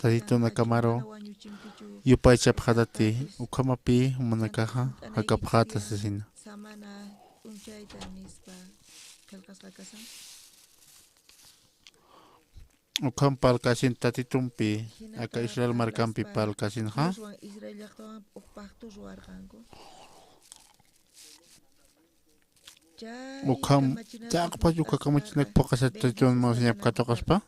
tadito nakamaro yupay chapjadati ukamapi manakaja hakapjata sesina. samana unchayta nispa qillqasqakasan Ukam palkasin tatitumpi aka Israel markampi palkasin ha Dioswan Israel llaqtawan uqpaqtu ruwarqanku ukam chaqpa yuka kamuchinak pokasat tatitum mosñap katoqaspa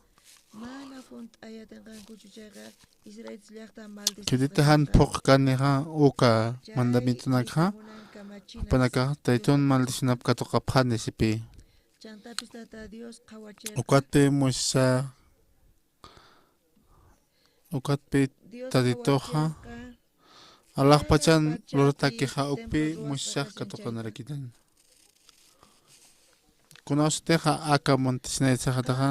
mana funt ayatinqankuchu chayqa Israel llaqta kidita han poq kaniha uka mandamiento nakha panaka tatitum maldicionap katoqa phanisipi chantapis tata Dios qhawachir ukate musa ukatpi taditoja Allah pachan lortakiha ukpi mushaq katoqanarakitan kunasteja aka montisnaytsaqataqa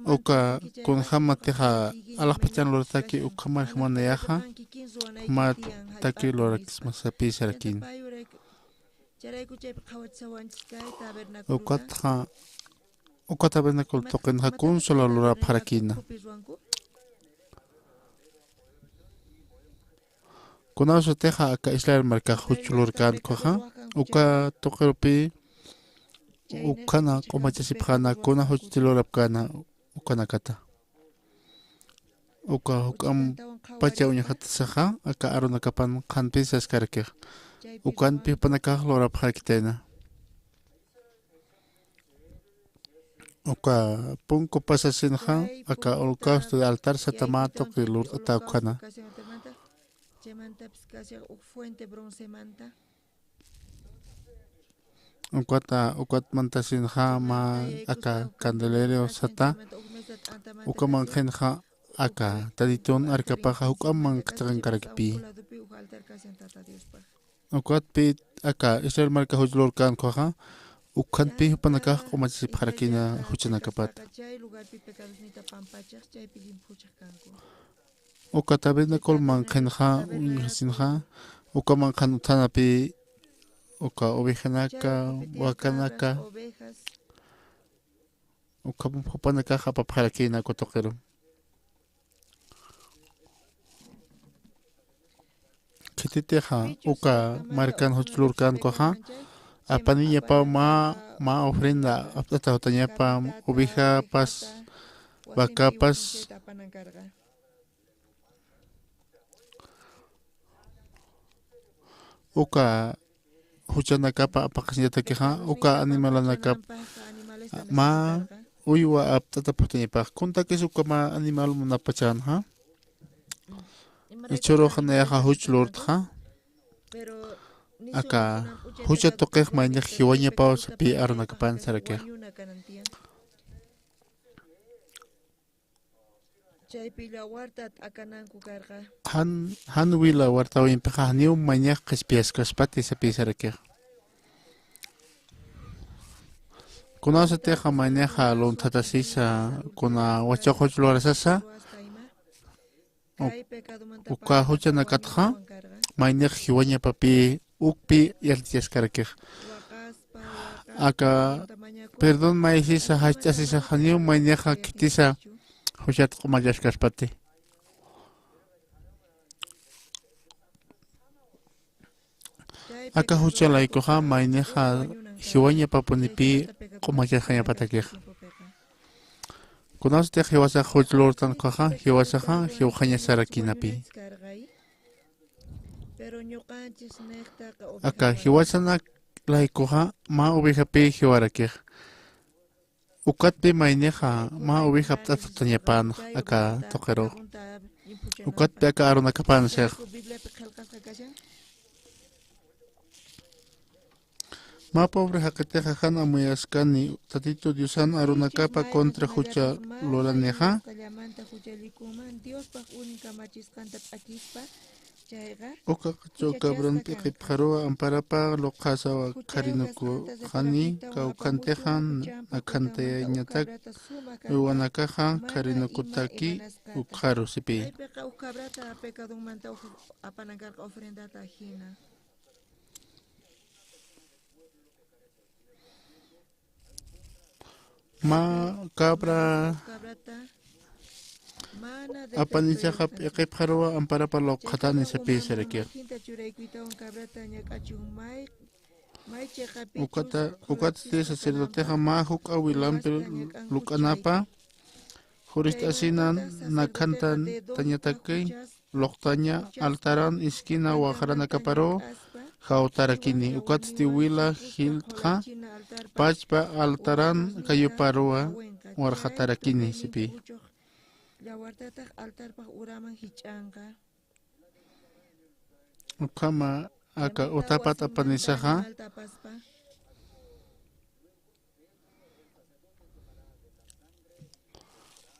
uka kunhamatiqa Allah pachan lortaki ukhamar hmanayaja mat taki lorakismasapi sarakin uka tabernáculo toqinqa kun solo lora parakina Kunaso teja aka Israel marka huchulurkan koja uka toqerupi ukana qumachasipqana kuna huchtilurapkana ukana kata uka hukam pacha uñahatsaqa aka arunakapan qanpi saskarkiq ukanpi panaka lorapqakitayna uka punku pasasinqa aka holocausto de altar satamato que lurtata ukana chaymantapis kasiq uk fuente bronce-manta ukwatmanta sinqa ma aka candelerio sata ukaman qinqa aka taditun arkapaqa hukaman qtaqankarakpi ukwatpi aka Israel marka hujlurkankuqa ukhanpi hupanakaq qumachasipqarakina huchanakapata uka tabernáculo manqinqa unhasinqa uka manqan uthanapi uka ovejanaka wakanaka uka hupanaka hapapqarakina kutoqiru kititeqa uka markan huchulurkankuqa apaniñapa ma ofrenda aptata hutañapa ovejapas vacapas uka huchanakapa apaqasñatakiqa uka animalanakap ma uywa aptata putañipaq kuntakis uka ma animal munapachanqa ichuruqnayaqa huchulurtqa aka hucha tuqiq mayniq hiwañapa sapi arunakapan sarakiq han wila wartawinpiqa haniw mañaq qispiaskashpati sapi sarakiq kunasatiqa mañaqa luntatasisa kuna wachaquchulwarasasa uka huchanakatqa mañaq hiwañapapi ukpi yartiyaskarakij aka perdón maysisa hachasisa haniw mañaqa kitisa huchat q'umallashkaspati aka huchalaykuqa mayñaqa hiwañapapunipi q'umallashqañapatakij kunasutiq hiwasaq huchulurtankuqa hiwasaqa hiwqaña sarakinapi aka hiwasanak laykuqa ma uwihapi hiwarakij ukatpi mayñaqa ma uwiha p'tatutañapanaq aka toqiruq ukatpi aka arunakapansiq ma pobre haqitiqa hana muyasqani tatito Diosan arunakapa contra hucha lulaniqa Uka chokabran piqip haruwa amparapa loqasawa karinuku hani kaukantejan akantaya ñatak uwanakajan karinukutaki ukharu sipi. Ma cabra apanichaja piqip haruwa amparapa loqatani sipi serekir. Ukata sacerdoteja mahuk awilampi lukanapa jurista asinan nakantan tañatakay loqtaña altaran iskina wajarana kaparo jawtarakini ukatsti wila hiltja pachpa altaran kayuparua warjatarakini sipi. Ukama aka utapat apanisaja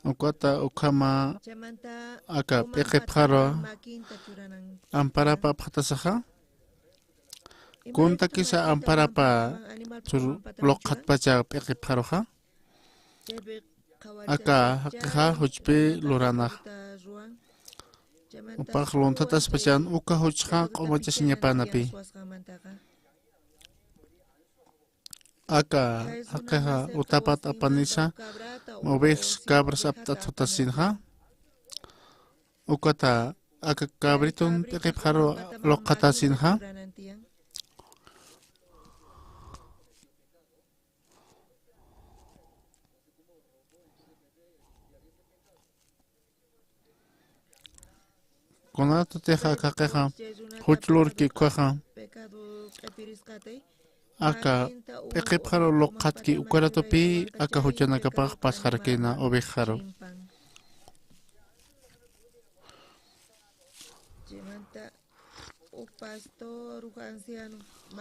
ukata ukama aka piqip haruwa amparapa pqatasaja kunta kisa amparapa loqatpacha piqip haruja aka haqiqa huchpi luranaq upaq luntatas pachan uka huchqa q'umachashiñapanapi aka haqiqa utapat apanisa ovejas cabras aptatutasinja ukata aka cabritun piqip haruwa loqatasinja Konato teja kakeja huchlur kikuaja aka piqip haruwa loqatki ukaratopi aka huchanakapaq pasjarkina ovejaro.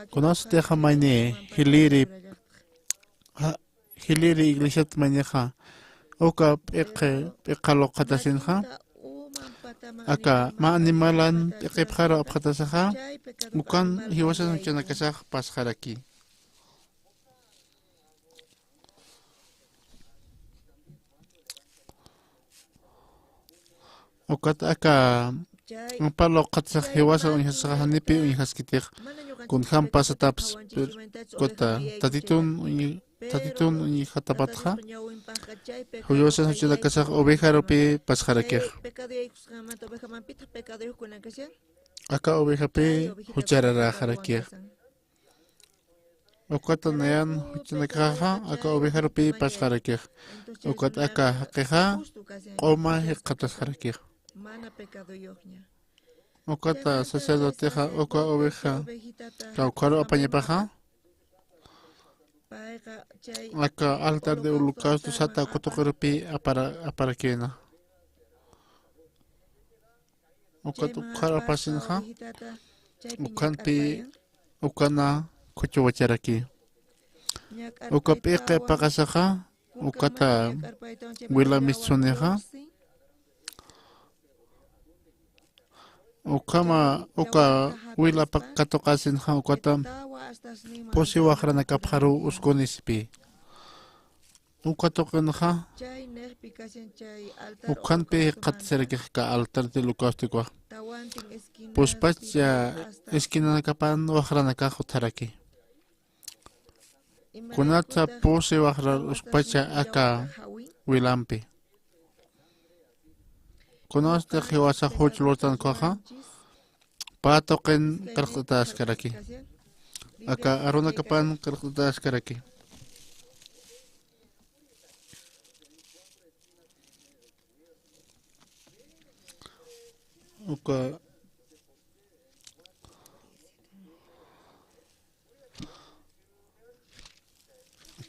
Konato teja mayne hiliri iglesia mayneja uka piqa loqatasinja aka ma animalan piqip haruwa apqatasaja ukan hiwasan huchanakasaq pasjaraki. Ukata aka palo qatsaq hiwasa unhasaqanipi unhaskitiq kunhan pasataps kota tatitun unhatapatqa huyosan huchanakasaq ovejarupi pasqarakiq aka ovejapi huchararaqarakiq ukata nayan huchanakaqa aka ovejarupi pasqarakiq ukata aka haqiqa q'uma hiqatasqarakiq ukata sacerdoteja uka oveja kawqaru apañapaqa aka altar de holocausto sata kutuqirupi aparakina ukata uqharu apasinqa ukanpi ukana kuchuwacharaki uka piqi paqasaqa ukata wilamisuniqa uka wila katuqasinqa ukata pusi waqranakap haru uskunispi ukatuqinqa ukanpi qatisarikiqa altar de holocaustiqa puspacha esquinanakapan waqranakaq utharaki kunata pusi waqra uspacha aka wilampi kunasta hiwasa huchlutanqa patoqin qarqtaskaraki aka arunakapan qarqtaskaraki uka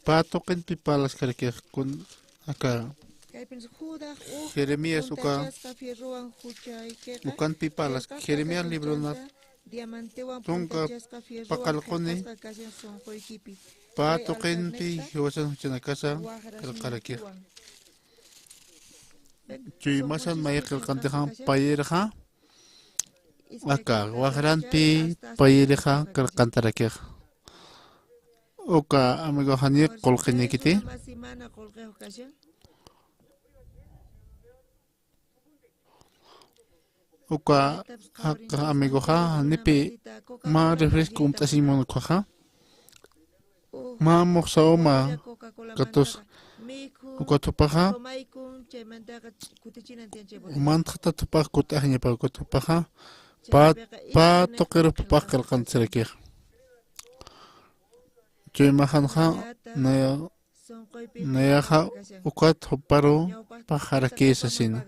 patoqin pipalas karaki kun aka Jeremías ukan pipalas Jeremías libro nat tunka pakalquni patoqinpi hiwasan huchanakasa qarqaraki chuymasan mayqilqantiqa payirqa Acá, Guajaranpi, Payreja, Cantaraquej. Oka, amigo Hani, Colgenikiti. Oka, amigo Ha, Nipi, ma refresco un tasimon coja. Ma moxaoma, gatos. Oka tupaja. Mantata tupaja, kutahnya pa kutupaja. Pa toquero papakal cancerequer. Yo imaganja, neaja, ucat hoparo, pajaraqui asesino.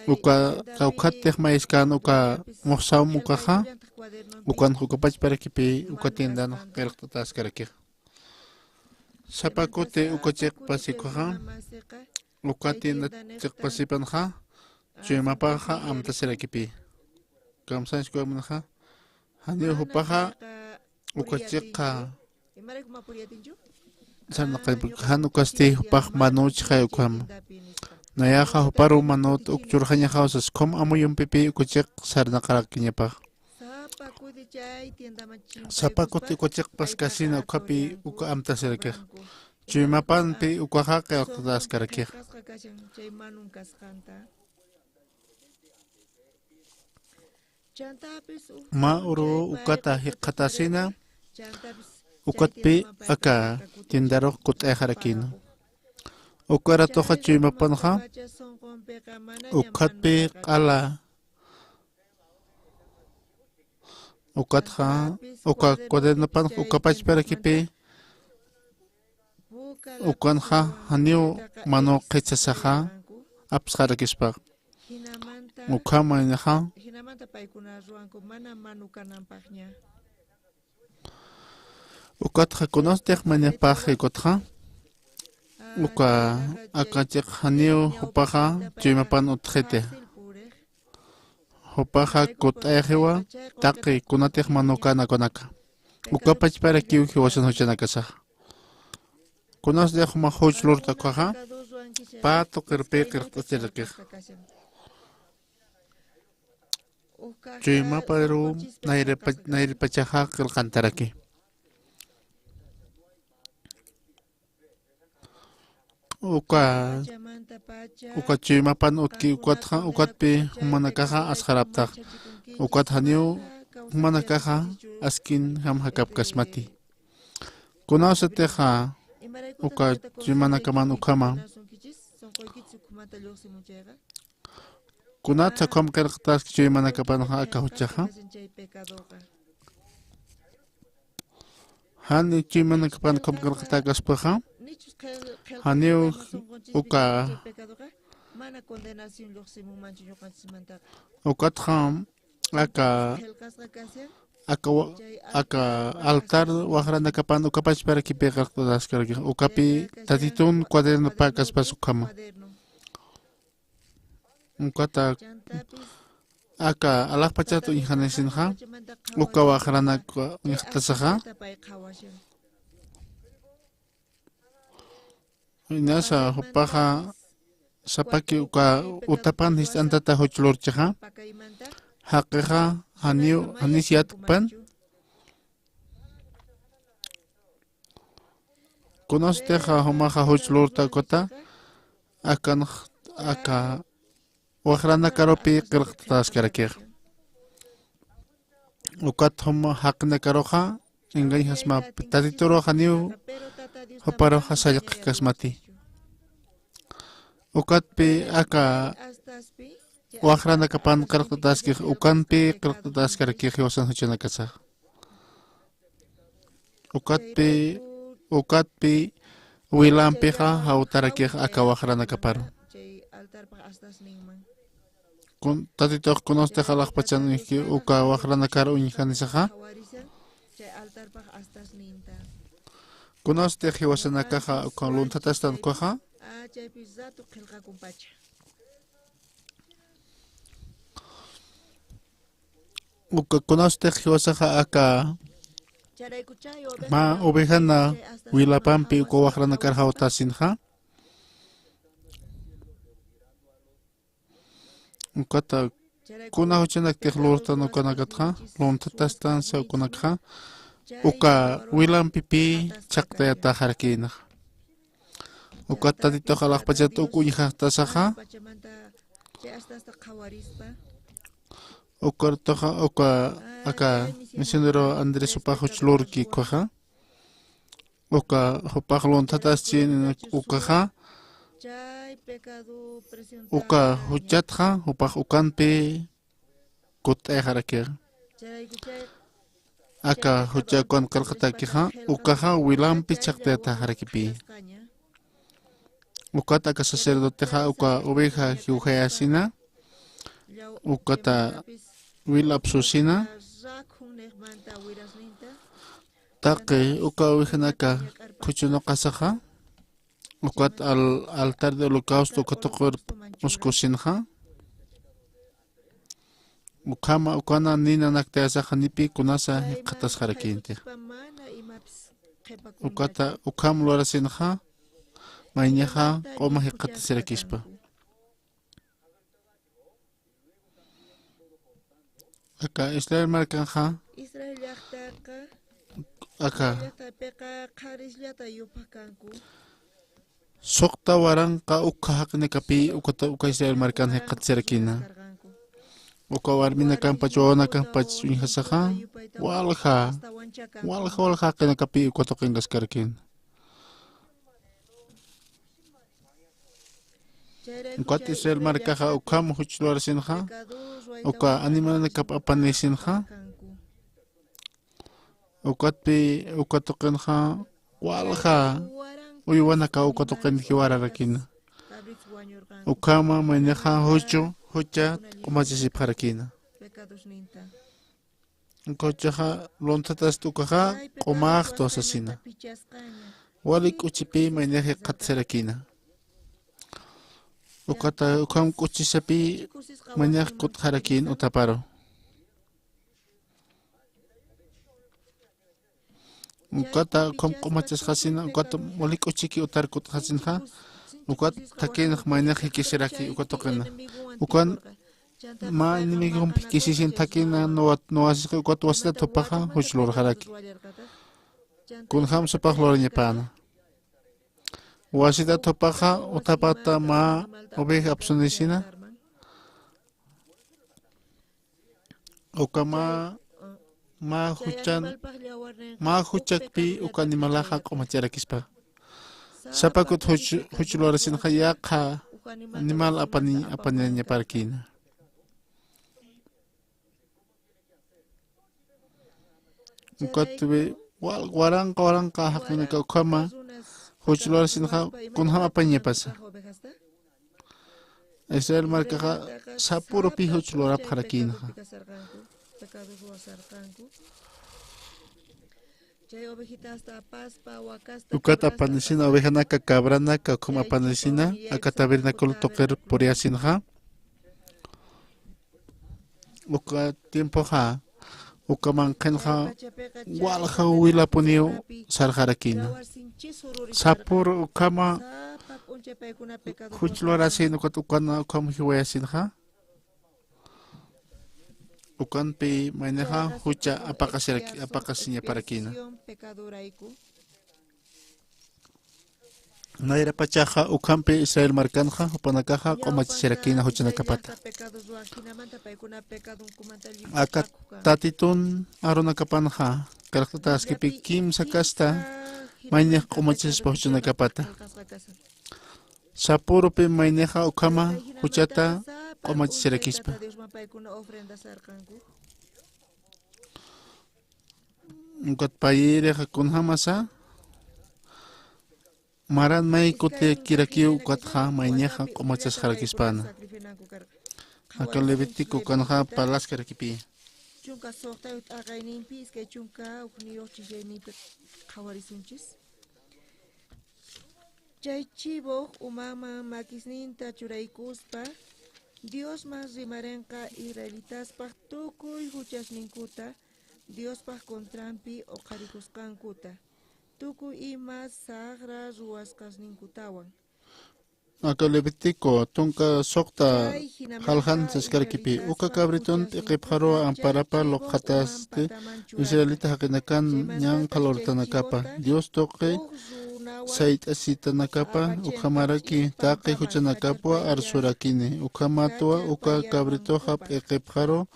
Uca caucatech maiscan, uca moxaum ucaja, ucan jucapach para kipi, ucatiendan, kertatas caraquer. Sapacote ucachek pasicoja, ucatienda chekpasipanja. Chumapaja amtaserakipi. Kamsans ko manaha. Hani hupaha ukachika. Sana hanu kasti hupah manuch kay ukam. Nayaha huparu manut ukchurhanya hausas kom amuyum pipi ukachik sarna karakinya pa. Sapakuti ukachik paskasina ukapi uka amtaserakih. Chumapan pi ukaha kay uktas karakih. Ma uru ukata hikatasina ukatpi aka tindaro kuteharakin. Ukara toha chimapanha ukatpi kala ukatha uka kodenapan ukapachperakipi ukanha haniu mano kechasaha apsharakispa ukamainaha ukatha konostek manapaj ikotha uka akachik haniu hupaja chimapan utjete hupaja kotejewa taki kunatek manokana konaka ukapach para kiu hiwasan huchanakasa konostek mahuch lurta kwaja pato kerpe kertacherakej Chima paru nairi pachaha kelkantaraki. Uka chima pan utki ukatpi manakaha asharapta. Ukat haniu manakaha askin ham hakap kasmati. Kunasateha uka chima nakaman ukama. Kunata kom kertas kichuy manakapanha akahuchaha. Hani chuy manakapan kom kertas paha. Hani uka ukatha aka altar wahrana kapan ukapach para kipegar todas kargi ukapi tatitun cuaderno pakas pasukama. Ukata aka alak pachatu inhanesinha uka wahrana ihtasaha inasa hupaha sapaki uka utapan histantata huchlorchaha haqiha hanisiat pan kunosteja humaha huchlorta kota aka wahrana karopi qirqtas karakir ukat huma haqna karoja ingay hasma tatituro haniu hoparo hasayaq kasmati ukatpi aka wahrana kapan qirqtas ki ukanpi qirqtas karakir yosan huchanakasa ukatpi wilampiha hawtarakir aka wahrana kaparo kun tatito konoste halaq pachan ki uka wahrana karo inhanisaha konoste hiwasana kaha uka luntatastan koha uka konoste hiwasaha aka ma obejana wilapampi uka wahrana kar hawtasinha ukata kuna huchanak tehlurta no kanakatha lonta tastan sa kunakha uka wilam pipi chakta ta harkina uka tatito khalaq pachat ukuñha tasaha uka toha uka aka misionero Andrés Upajos Lorki koha uka hopaqlon tataschin ukaha uka huchatha upaq ukanpi kut'ay harakir aka huchakon kalqatakiha ukaha wilampi chaqtayta harakipi ukata aka sacerdoteha uka oveja hiujayasina ukata wilapsusina taqi uka ovejanaka kuchunoqasaqa ukat al altar de holocausto ukatoqor muskusinha ukama ukana nina naktayasaqa nipi kunasa hiqatas harakinte ukata ukam lurasinha mayñaqa qoma hiqatas sirakispa aka Israel markanqa aka Sokta waranqa uka haqni kapi ukata uka Israel markan hiqat sirakina uka warmina kanpach wawana kanpach unhasaqa walha qina kapi ukata qinqas karkin ukata Israel markaqa ukam huchluarasinqa uka animalna kap apanisinqa ukatpi ukata qinqa walha uywanaka ukata qinqi wararakina ukama mayñaqa hucha qumachasip harakina ukachaqa lontatas tukaqa qumaq tosasina wali k'uchipi mayñaqa hiqat sirakina ukata ukam k'uchisapi mayñaqa kut harakin utaparo ukata ukam qumachasqasina ukata wali k'uchiki utar kut hasinqa ukata takinaq mayñaqa hikisiraki ukata qina ukan ma inimigumpi kisisin takina no asisqa ukata wasita tupaqa huchlur haraki kunham supaq lorñapana wasita tupaqa utapata ma oveja apsunisina ukama ma huchakpi uka animalaqa q'umachirakispa sapakut huchularasinqa yaqa animal apaniñaparkina ukatpi waranqa haqinaka ukama huchularasinqa kunham apañapasa Israel markaqa sapurupi huchulurap harakinqa ukata apanisina ovejanaka cabranaka ukama apanisina aka tabernáculo toqer puriasinqa uka tiempoqa ukaman qinqa walqa wilapuniw sarqarakina sapur ukama huchularasin ukama hiwayasinqa ukanpi mayñaqa hucha apaqasiñaparakina nayra pachaqa ukanpi Israel markanqa upanakaqa q'umachisirakina huchanakapata aka tatitun arunakapanqa karqtataskipi kimsa kasta mayñaqa q'umachispa huchanakapata sapurupi mayñaqa ukama huchata q'umachisirakispa ukat payiriqa kunhamasa maran may kutikirakio ukatqa mayñaqa q'umachasqarakispana aka Levítico kanqa palaskarakipi chunka soqtayut aqayninpis kay chunka uqniyuq chillayninpi qhawarisunchis chay chivuq umanman makisninta churaykuspa Diosman rimarinqa Israelitaspaq tukuy huchasninkuta Diospaq contranpi uqarikusqankuta tukuy ima saqra ruwasqasninkutawan Acá Levítico, tunka sokta halhan saskarkipi. Uka cabritón equiparo amparapa lo jataste. Israelita hakinakan nyan kalortanakapa. Dios toque sait asitanakapa. Ukamaraki taqi huchanakapua arsurakine. Ukamatua uka cabrito hap equiparo.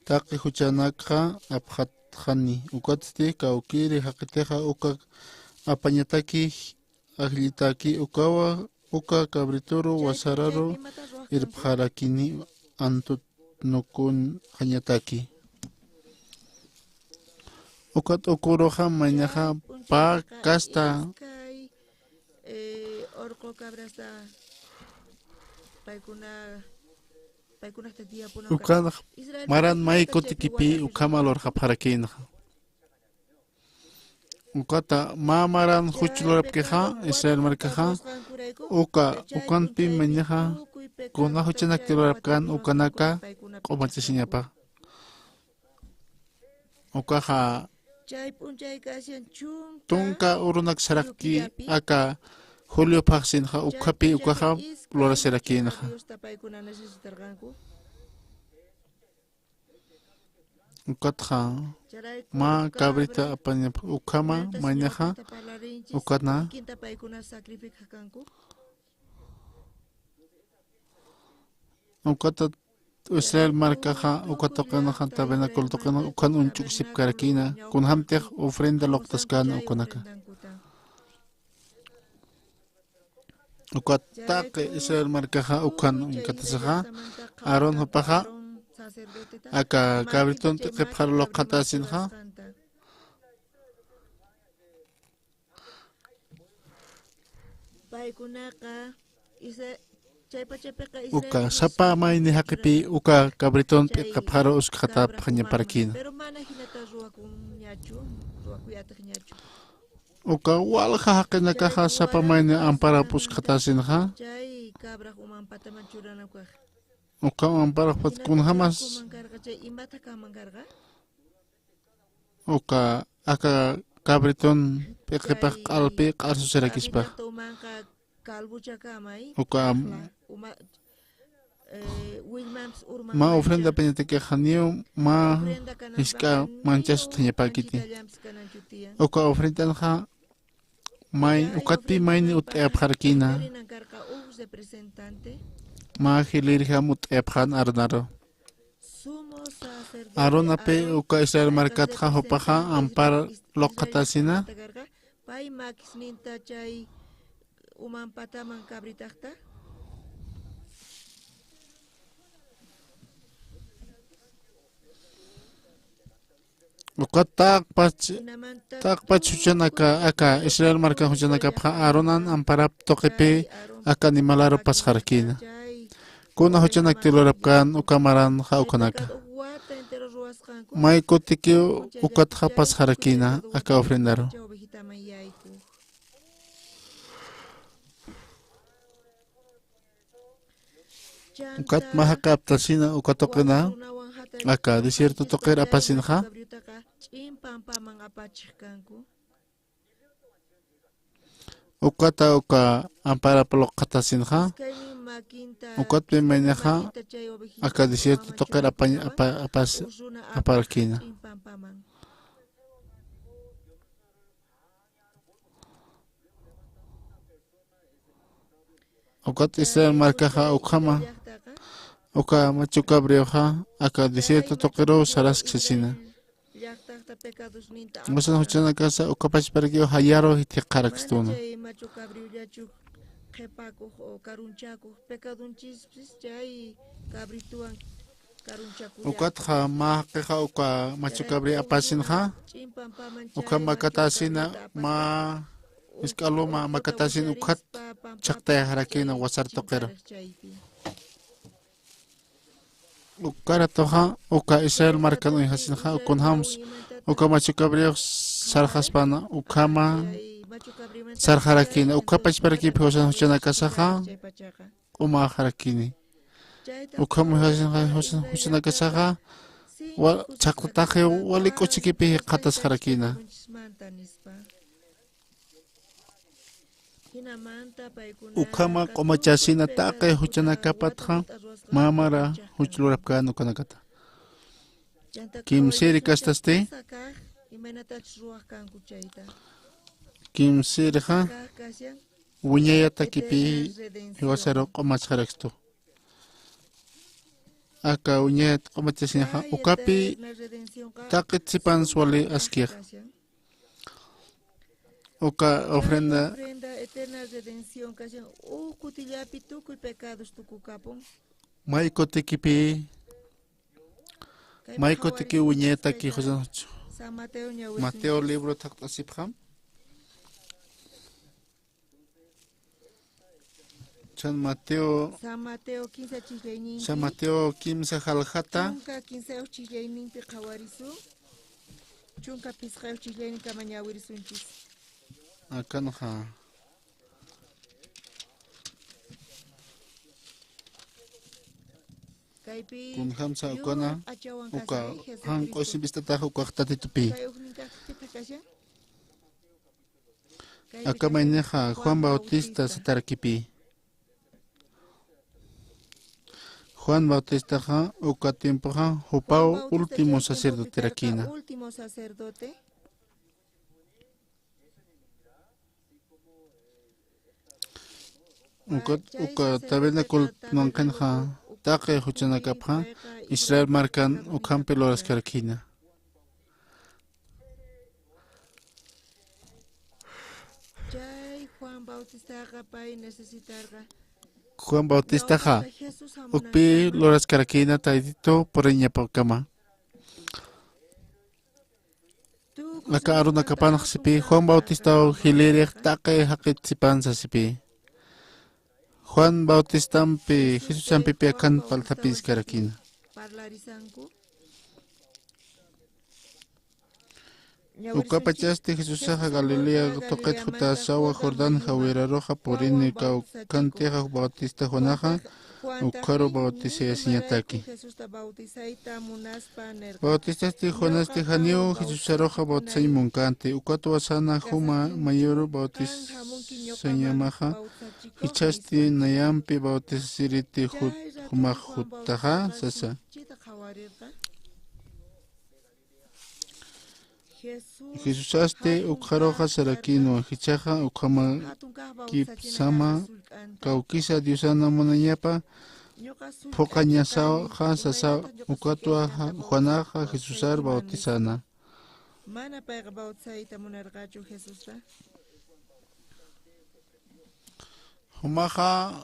Taqi huchanakha abhatjani. Ukatsti kaukiri hakiteja uka apañataki aglitaki ukawa. Uka cabritoro wasararo irpharakini antut nukun hanyataki. Ukat okuroja mañaja pa casta. Ukat maran mai kotikipi ukamalor hapharakina. Ukata mamaran huchulorap keha Israel markaha uka ukanpi menyaha kuna huchanak tilorapkan ukanaka komachisinyapa ukaha tunka urunak saraki aka Julio Paksinha ukapi ukaha lora serakinha ukatha ma cabrita apaña ukama mañaja ukatna ukata Israel marcaja ukatokana tabena koltokana ukan unchuk sipkarakina kun hamtej ofrenda loktaskana ukanaka ukatake Israel marcaja ukan unkatasaja Aaron hopaja Aka cabriton te kepjar lo katasin ha. Uka sapa mai ni hakipi uka cabriton te kepjar us kata panya parakin. Uka wal hakena kaha sapa mai ni ampara pus katasin ha. Uka ampara pat kun hamas Uka aka cabriton pekepak alpe arsu serakispa Uka ma ofrenda peñate que janio ma iska manchas tanya pakiti Uka ofrenda ha mai ukatpi mai ni ut abharkina ma hilirha mut abhan arnaro Arona pe uka Israel markat ha hopaha ampar lokatasina uka tak pach huchanaka aka Israel marka huchanaka pha aronan amparap tokepe aka nimalaro pasharkina kuna huchanak tilorapkan ukamaran ha ukanaka Mai kotikio ukat hapas harakina aka ofrendaro. Ukat mahakap tasina ukatokena aka desierto toker apasinha. Ukata uka ampara pelok katasinha. Ukat pemenyaha aka desierto toker aparkina. Ukat Israel markaha ukama uka machuka brioha aka desierto tokero saras ksesina. Musan huchana casa uka pachpargio hayaro hitiqarakstuna. Ukat ha mahaqqa uka machukabri apasinha uka makatasina ma iskaluma makatasin ukat chaqtay harakina wasar toqero ukara toha uka Israel markano hasinha ukun hams uka machukabri sarhaspana ukama sarharakina uka pachparaki phosan huchana kasaha uma harakini ukam huchana kasaha wa chaqtaje waliko chikipi qatas harakina ukama qomachasina taqay huchanakapatqa mamara huchlurapkanu kanakata kimsiri kastaste kimsirqa wiñayata kipi hiwasaro qomachqaraqstu aka wiñayata qomachasinaqa ukapi taqi tsipan suwali askiaq uka ofrenda eterna redención kashan kutillapi tukuy pecados tukukapun maykutikipi maykutiki wiñaytaki husanchu San Mateo Mateo libro taqtasipqa San Mateo 15 chillayninpi San Mateo 15 haljata chunka 15 chillayninpi qhawarisu chunka pisqay chillaynin kamañawirisunchis akanqa kun hamsa ukana uka han qosimistataqa uqaqtatitupi akamayniqa Juan Bautista satarkipi Juan Bautistaqa uka tiempoqa hupao último sacerdote rakina uka tabernáculo nonkanqa taqay huchanakapqa Israel markan ukampi loraskarkina Juan Bautistaqa ukpi loraskarkina taydito poriñapakama aka arunakapanaq sipi Juan Bautista hiliriq taqay haqitsipansa sipi Juan Bautistampi Jesusampi piakan paltapis karakina ukapachasti Jesusaqa Galilea toqet huta sawa Jordán hawiraroqa purini kantiqa Bautista Juanaqa ukaro bautisea siñataki Bautistasti Juanasti haniu Jesusaroqa bautisaymunkanti ukatu wasana huma mayor bautisañamaqa hichasti nayampi bautisiriti humaq hutaqa sasa Jesusasti ukharoqa sarakino hichaqa ukhama kipsama kawkisa diosana munayapa phuqañasaqa sasa ukatua Juanaqa Jesusar bautisana mana payqa bautisayta munarqachu Jesusra humaqa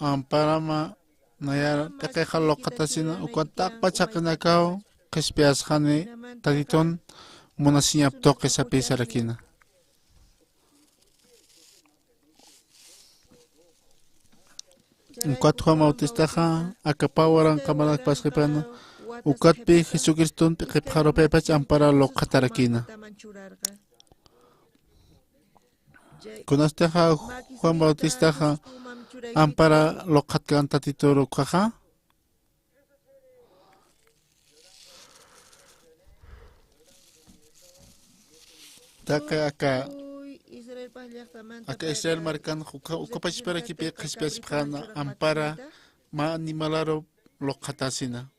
amparama nayar taqiqa loqatasina ukataqpa chaqinakaw qispiasqani tatiton munasiñap toqi sapi sarakina ukat Juan Bautistaqa akapawaran qamanak pasqipana ukatpi Jesucristunpi qipqaropaypach ampara loqatarakina kunastaqa Juan Bautistaqa ampara loqatkan tatituruqaqa Taka aka Israel markan ukapachpara kipi qispiasipqana ampara ma animalaro loqatasina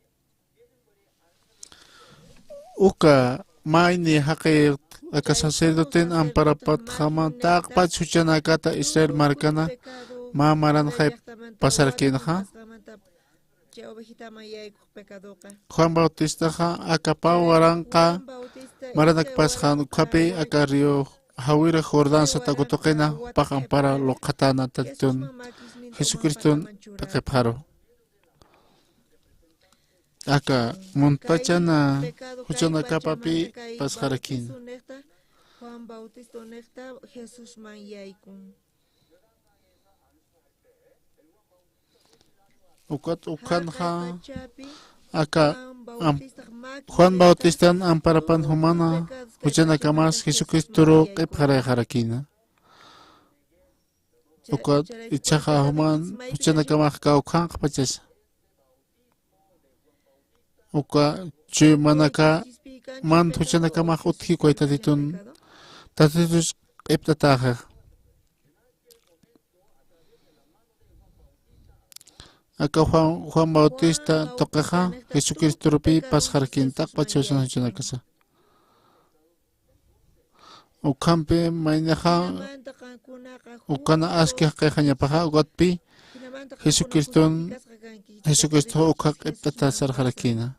uka mayni haqi aka sacerdoten ampara patqama taqpach huchanakata Israel markana ma maranjay pasarkinqa Juan Bautistaqa akapa waranqa maranakpasqa ukapi aka río hawira Jordán satakutuqina paqan para loqatana tatitun Jesucristun paqipqaro aka munpachana huchanakapapi pasqarakin Juan Bautista necta Jesús man yaykun ukanja aka Juan Bautista amparapan humana huchanakamas Jesucristuro qipqarayqarakina ukat ichaqa human huchanakamaq kawqanqa pachas uka chuy manaka man huchanakamaq utkikuay tatitun qiptataqa Acá Juan Bautista tocaja Jesucristo rupi pasjarkin takpa chawsan huchanakasa. Ukampi maynaja ukana askih qejañapaja ugatpi Jesucristo ukaq iptata sarjarakina.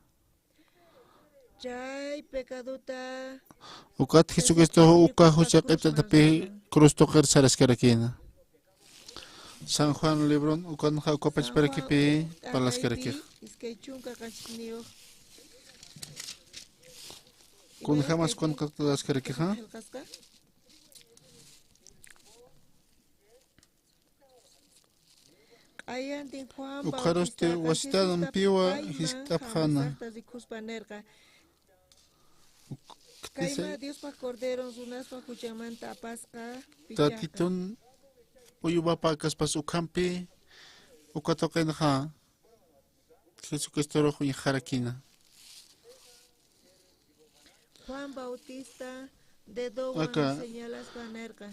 Ukat Jesucristo uka huchaq iptatapi cruz toqer sarascarakina. San Juan Libron ukanja ukapach parakipi palascarakij. Kun jamás con cactudas carakija. Ukaroste wasitadan piwa hiskapjana. Tatitun uyubapakas pas ukampi ukatokenja Jesucristo rojo y jarakina. Juan Bautista de Dowan Acá. señalas panerca.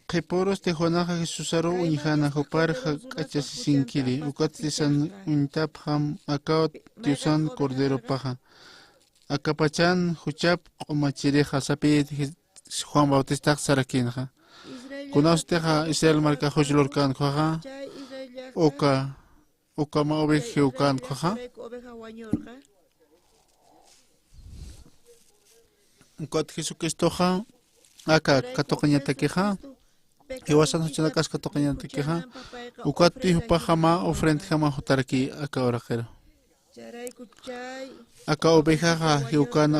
Keporos te Juanaja Jesusaro unijana joparja kachasinkiri ukatlisan untapjam akaot tiusan cordero paja. Acapachan huchap omachireja sapid Juan Bautista sarakinja. Kunasteja Israel marca hojlorkan kwaja oka ma obejeukan kwaja. Ukat Jesucristoja aka katokañatakeja iwasan huchanakas katokañatakeja ukat pijupajama ofrenda jama jotaraki aka orajero aka ovejaja hiukan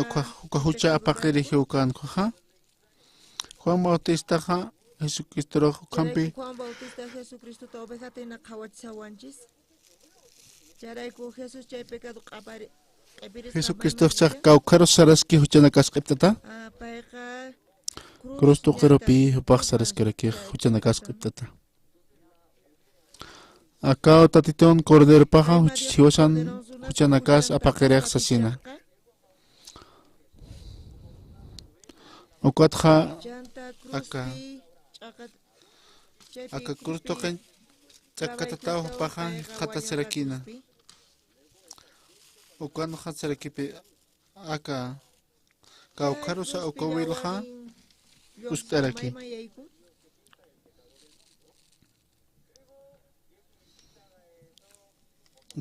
uka hucha apaqiri hiukan kwaja Juan Bautista ja Jesucristo rojo campi Juan Bautista Jesucristo ta oveja tina kawatsawanchis. Charayku Jesús chay pecado qapari. Jesucristo cha kaukaros saraski huchanakas qiptata cruz toqeropi hupaq saraskaraki huchanakas qiptata aka tatiton cordero paja huchichiwasan huchanakas apaqiriq sasina ukatja aka cruz toqen chakatataw paja qatasarakina Ukano hatsarakipi aka kaukarosa ukawilja ustaraki.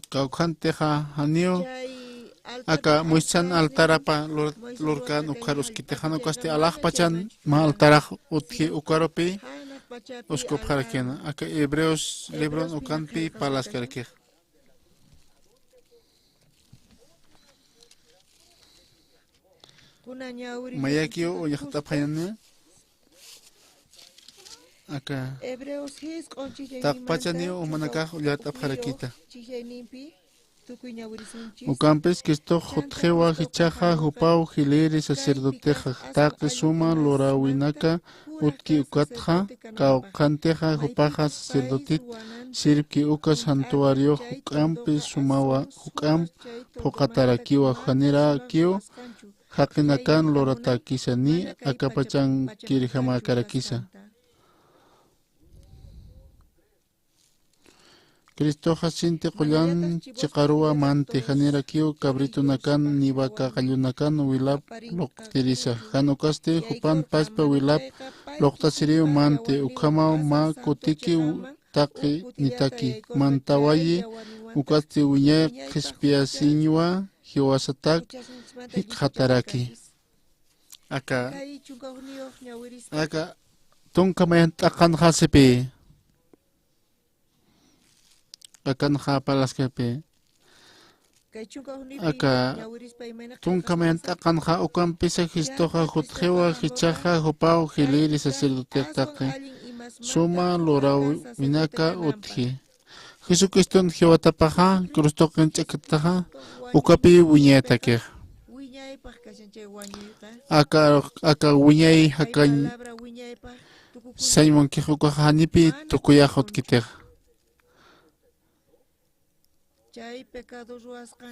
Kaukanteja hanio aka muichan altarapa lurkan ukaros kitejano kaste alajpachan ma altaraj utji ukaropi uskop harakena aka Hebreos libron ukanpi palaskaraki. Mayakio o yajtapayana acá takpachanio o manakaj ulatapjarakita ucampes que esto jotjewa hichaja jupau hileri sacerdoteja taqe suma lorawinaka utki ukatja kaukanteja jupaja sacerdotit sirki ukas santuario jucampe sumawa jucamp pokatarakiwa janera kio Hakinakan lorata kisa ni akapachan kirihama karakisa. Cristo Jacinti Qoyan Chikarua Mante Janera Kio Cabrito Nakan Nibaka Kayunakan Wilap Loktirisa Hanukaste Jupan Paspa Wilap Loktasiriu Mante Ukama Ma Kotiki Taki Nitaki Mantawayi Ukasti Uña Kispiasiñua Hiwasatak Hikhataraki Aka Tunkamayan Takan Hasepe Akan Hapalaskepe Aka Tunkamayan Takan Ha Ukampisa Histoja Hutjewa Hichaja Hopao Hiliri Sacerdote Suma Lorau Vinaka Utji Jesucristo Hiwatapaja Krustoken Chekataja Ukapi Wiñetake Aka Wiñay Hakan Simon Kihuka Hanipi Tukuyahot Kiter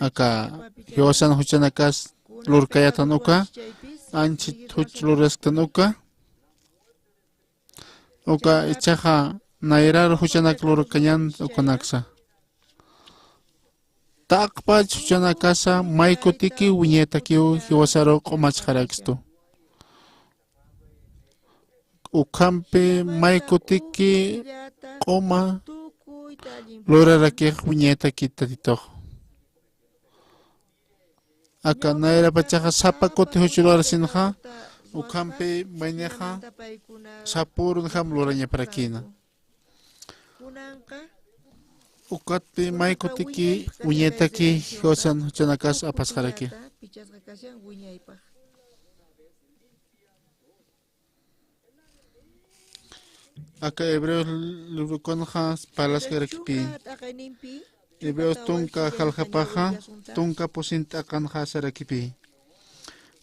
Aka Hiwasan Huchanakas Lurkayatanuka Anchit Huch Lurastanuka Uka Ichaja Nairar Huchanak Lurkayan Ukanaksa Taqpa chuchana casa maikutiki wiñetaki hiwasaro qomachqaraksto. Ukampi maikutiki qoma loraraki wiñetaki tatito. Aka naira pachaja sapa kote huchularasinja ukampi maineja sapurun ham loraña parakina. Ukatpi maikutiki wiñetaki hiwasan huchanakas apasjaraki. Acá Hebreos libro conja palas garakpi. Hebreos tunka jaljapaja, tunka posinta kanja sarakipi.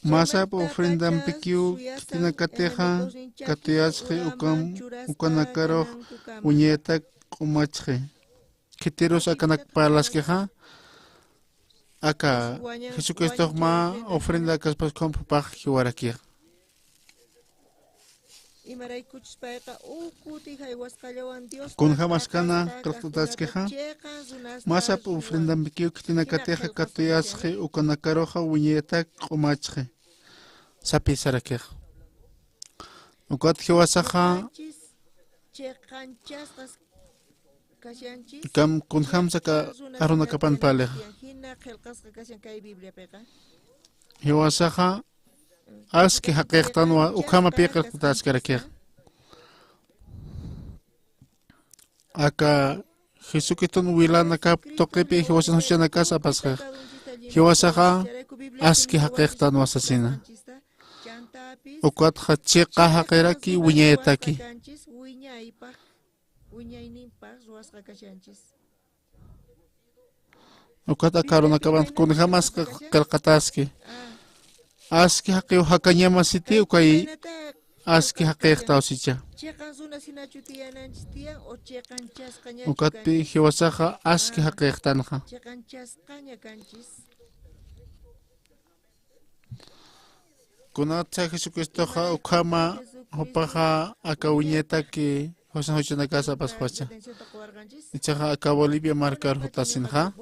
Masa po ofrendam pikiu kitina kateja, katuyasje ukanakaro uñeta kumachje. Kitiros akanak palas queja. Acá Jesucristo ma ofrenda kaspas compapaj hiwarakia. Con jamás cana, calcutas queja. Masa po ofrendam pikiu kitina kateja, katuyasje ukanakaroja uñeta kumachje. Sapi sarakia. Ukat hiwasaja. Kam kun hamsaka aruna kapan pale. Hiwasaja aski haqiqtanwa ukama piqil taskarakia. Aka Jesucristo wilana kap toqipi hiwasan huchana casa pasqa. Hiwasaja aski haqiqtanwa sasina. Ukat hachiqa haqiraki wiñetaki. Ukata karuna kaban kun jamás kalkataski. Aski haqiu hakanyama siti ukay aski haqiqtawsicha. Ukatpi hiwasaja aski haqiqtanja. Kunatsa Jesucristoja ukama hopaja akawiñetaki José Hochana Casa Pascuacha. Ichaja acá Bolivia marcar Jotasinja.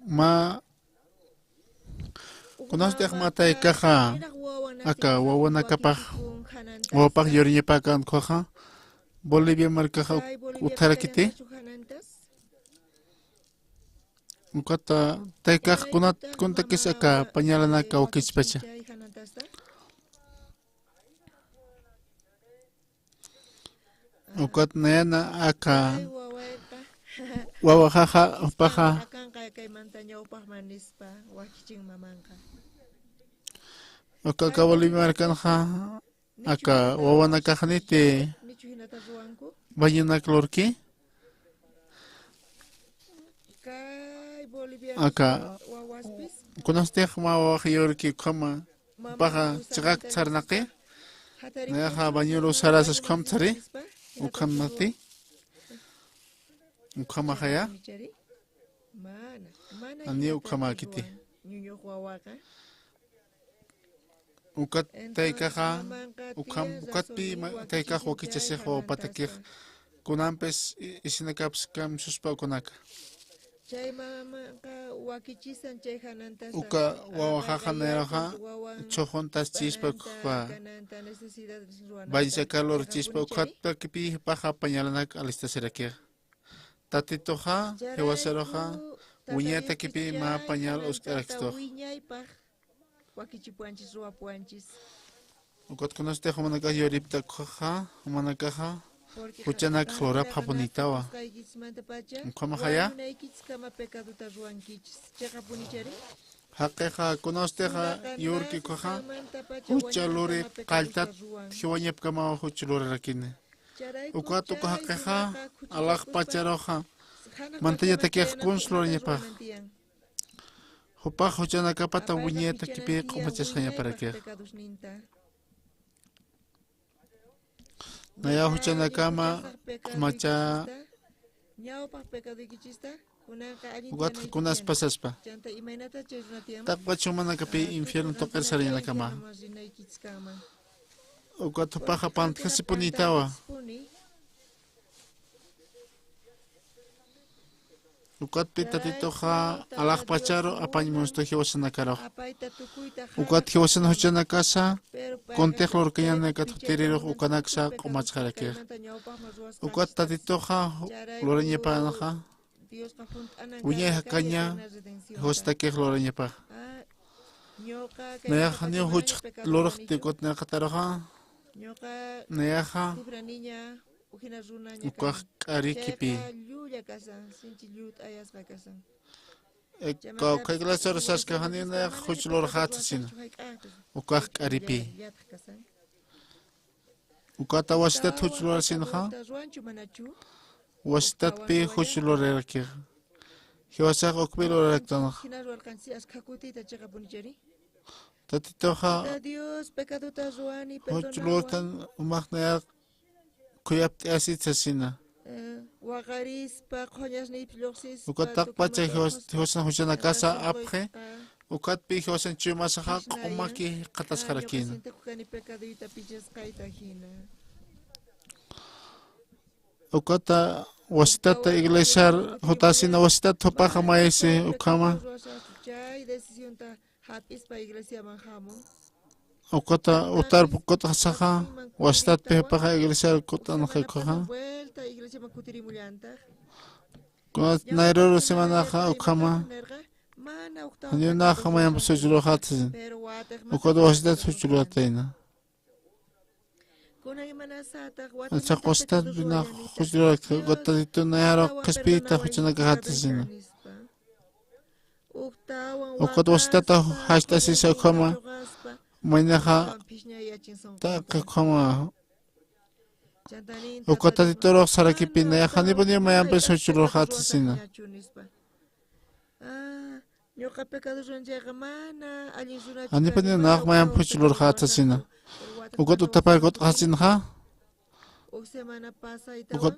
Ma conoce mata y caja acá wawana capaj wapaj yoriña pakan coja Bolivia marcaja utarakite. Ukata taikaj kunta kis acá pañalanaka o kispecha. Ukat nayana acá wawajaja paja. Acá Bolivia marcanja acá wawana kajanite bayana clorki. Acá conoce ma wajiorki kama paja chagak charnaqi. Naja bañuelo sarasas kamtari. Ukamati. Ukama haya. Ani ukama kiti. Ukat taikaja ukatpi taikaj wakichasejo patakij. Kunampes isinakaps kam suspa kunaka. Uka wawajaja neraja chojontas chispa kwa vaya calor chispa ukatpa kipi paja pañalanak alista serakia. Tatitoja hewaseroja uñeta kipi ma pañal uskaraksto. Ukat conoste humanaka yoripta koja humanakaja. Huchanak flora paponitawa. ¿Cómo haya? Hakeja conosteja yurki koja. Huchalore kaltat hiwanyep kama huchalore rakine. Ukwatu ko hakeja alak pacharoja. Mantaya takech kunslor nyepa. Hupa huchanaka pata wunyeta kipi kumachas hanya para ke. Naya huchana kama macha ugat kunas pasaspa takpa chumana kapi infierno toker sarina kama ugat paja pant kasi punitawa Ukatpi tatitoja alajpacharo apañmusto hiwasanakaro. Apayta tukuyta Ukat hiwasan huchanakasa pero contejlor kayana katutiriru ukanaksa qomachqarakir. Ukat tatitoja loreñepanaja. Uñeja caña hostakir loreñepa. Neaja ni huch loraj tikot nakataroja. Neaja ukaj karikipi. Kaiglasor saska hanina huch lorjatsin. Ukaj karipi. Ukata wasitat huch lorsinja. Wasitat pi huch lorerakir. Hiwasak ukpi loreraktanaj. Tatitoja huch lortan umajnayak kuyapti asitsasina. Ukatak pacha hiwasan huchanakasa apje. Ukat pi hiwasan chumasaja qomaki qatasqarakina. Ukata wasitata iglesiar hutasina wasitata hupaja maese ukama. Ukata utar kota saja wasitata pepaja iglesiar kota najakoja. Kunat nairoro semanaja ukama. Hanyunaja mayam sujulohatsin. Ukata wasitata sujulotaina. Ansak wasitata bina sujulohat gotadito nairo kaspita huchanakahatsina. Ukata wasitata hastasisa ukama. Mainaja taka kama. Ukata titoro sarakipina ya hanipani mayam sujulohatsina. Hanipani nak mayam sujulohatsina. Ukat utapay kot hasinha. Ukat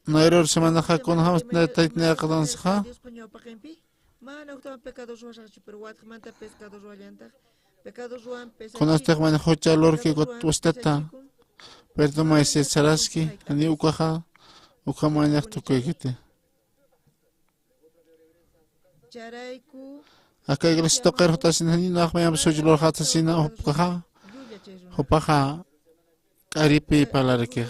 nairor semana ha kon ha na tait na kadansa. Con este man hocha lorki kot ustata. Perdón maese saraski ani ukaha ukamanya tukekite. Acá iglesia tocar hotasin hani nak mayam sojulor hatasina hopaja karipi palarke.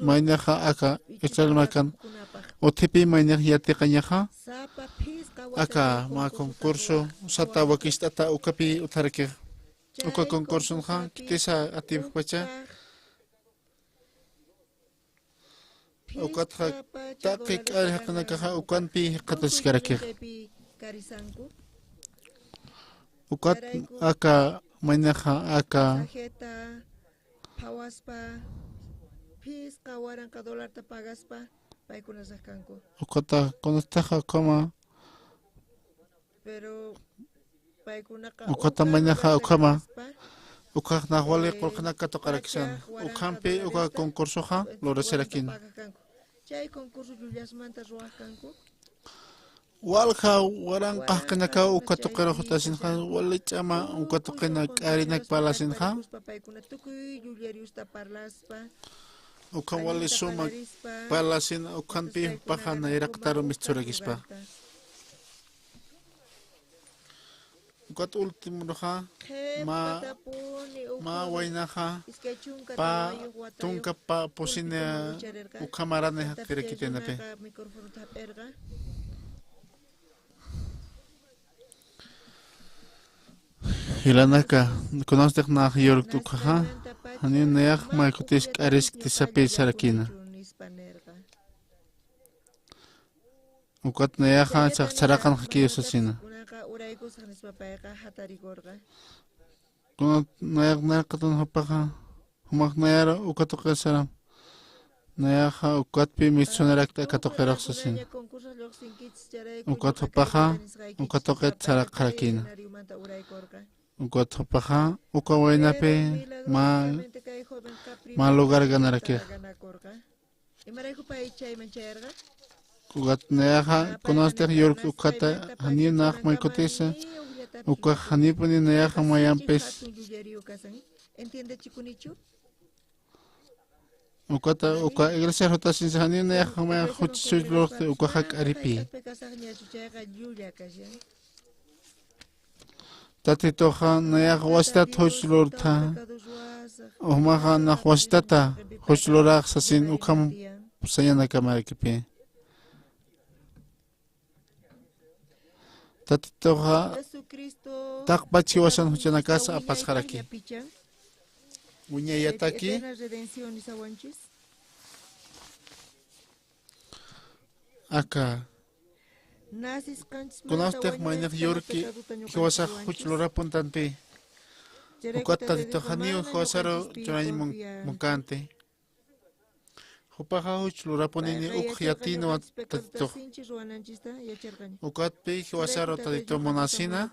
Mainaja acá echal makan otipi mainaj yati kanyaja acá ma concurso sata wakistata ukapi utarke uka concurso ha kitesa atib pacha Ukat takik al hakanakaha ukan pi kataskarakir. Ukat aka mainaja aka ukata konastaja kama ukata mainaja ukama ukak nahwale kolkanaka tokaraksan ukampi uka concursoja loreserakin. Walha warang kahkanaka ukatokera hutasinha walichama ukatokena karinak palasinha ukawali suma palasin ukampi pahana iraktaro misturakispa ukat ultimo ha ma wainaha pa tungka pa posine ukamarane kirekitenape Hilanaka conostek na york tukaha ani neak maikutis karisk tisapi sarakina ukat neaha sarakan hakiyosasina kunat nayak nakatun hapaka humak nayara ukatoka saram nayaha ukatpi misonerak katokera sasin ukat hapaka ukatoket sarak harakina ukat hapaka ukawainape ma lugar ganarake ukat nayaha conostek york ukata hani nak maikotesa uka hani pani nayaha mayampes ¿Entiende chikunichu? Ukata uka iglesia rota sin sahani na yakama huchis lorte uka hak aripi. Tatitoha na yak wastat huchis lorta. Umaha na wastata huchis lorak sasin ukam sayana kamarikipi. Tatitoha takpachi wasan huchana casa apas haraki. Uña yataki. Acá. Conozco mañana yorki que vas a huchlora puntanpi. Ukata de tojanio hosaro chorani muncante. Hupaha huchlora ponini ukhiatino tatito. Ukatpi hosaro tatito monasina.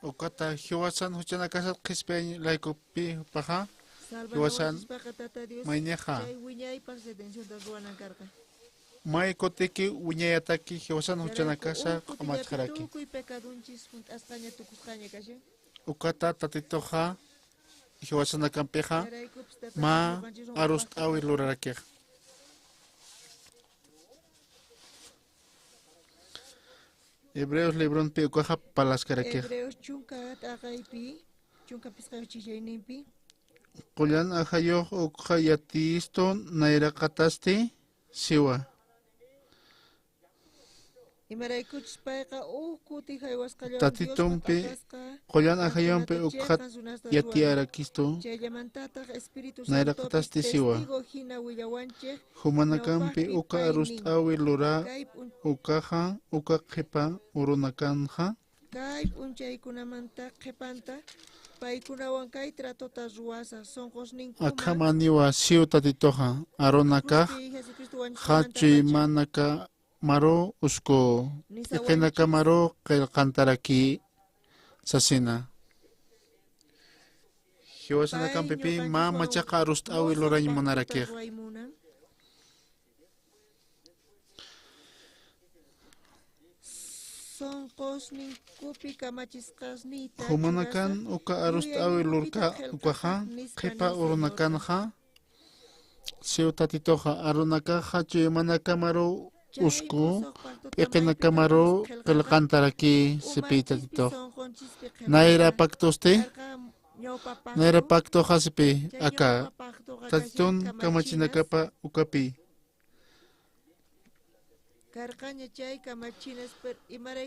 Ukata hiwasan huchana casa kispe laiko pi paha. Hiwasan maineja. Mai koteki uñayataki hiwasan huchana casa amacharaki. Ukata tatitoja hiwasan campeja ma arust awi lurarake. Hebreos libron pi ukaja palaskarake. Hebreos chunkat agaipi, chunka piscayo chillayninpi. Kulan ahayo ukayatisto naira kataste siwa. Tatitumpi kulan ahayompe ukhat yatiara kisto naira kataste siwa. Humanakampi uka arust awi lura ukaha uka kepa urunakanja. Kai unchaykunamanta qhipanta paykunawan kay tratota ruwasa sonqosninkuma Akamaniwa siu tatitoja aronaka hachi manaka maro usko ekenaka maro kantaraki sasina. Hiwasana kampipi ma machaka arust awi lorani monaraki. Humanakan uka arust awi lurka ukaha kepa urunakanja siu tatitoja aronaka hachi manaka maro usko ekenaka maro kantaraki sipi tatito. Naira pactoste naira pactoja sipi aka tatitun kamachinakapa ukapi.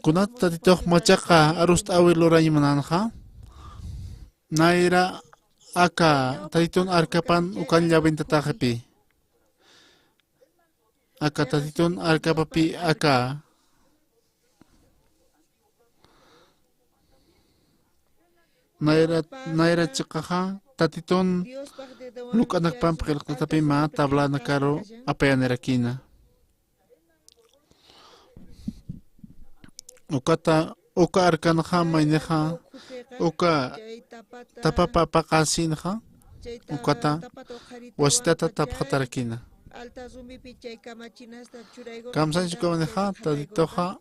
Kunat tatitoh machaka arust awi lorani mananja. Naira aka tatitun arkapan ukan llabin tatajapi. Aka tatitun arkapapi aka. Naira chakaja tatitun lukanak pampel tatapi ma tabla nakaro apayanerakina. Ukata uka arkanja maineja uka tapapapakasinja ukata wasitata tapjatarakina. Kamsanchikoneja tatitoja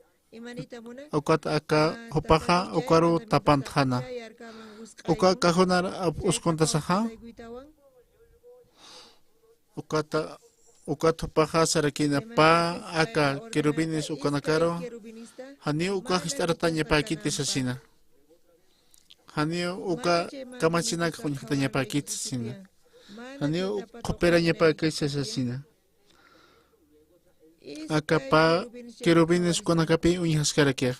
ukata aka hopaja ukaru tapantjana. Uka kajunar uskontasaja ukata ukatopaja sarakina pa aka querubines ukanakaro. Hani uka histarataña pakiti sasina. Hani uka kamachina kunyataña pakiti sasina. Hani koperaña pakiti sasina. Aka pa querubines ukanakapi unyhaskarakia.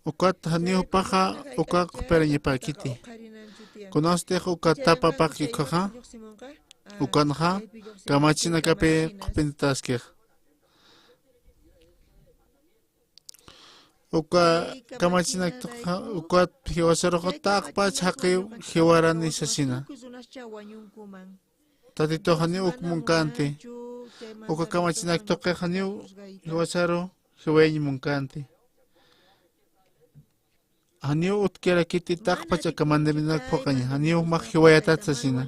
Uka hani upaja uka koperaña pakiti. Conoste uka tapa pakikoja. Ukanja kamachina kape kopintaskir. Uka kamachina uka hiwasaro takpa chaki hiwarani sasina. Tatito hani ukmunkante. Uka kamachina toke hani hiwasaro hiwaini munkante. Hani utkera kiti takpa chakamandelina pokanya. Hani umak hiwayatat sasina.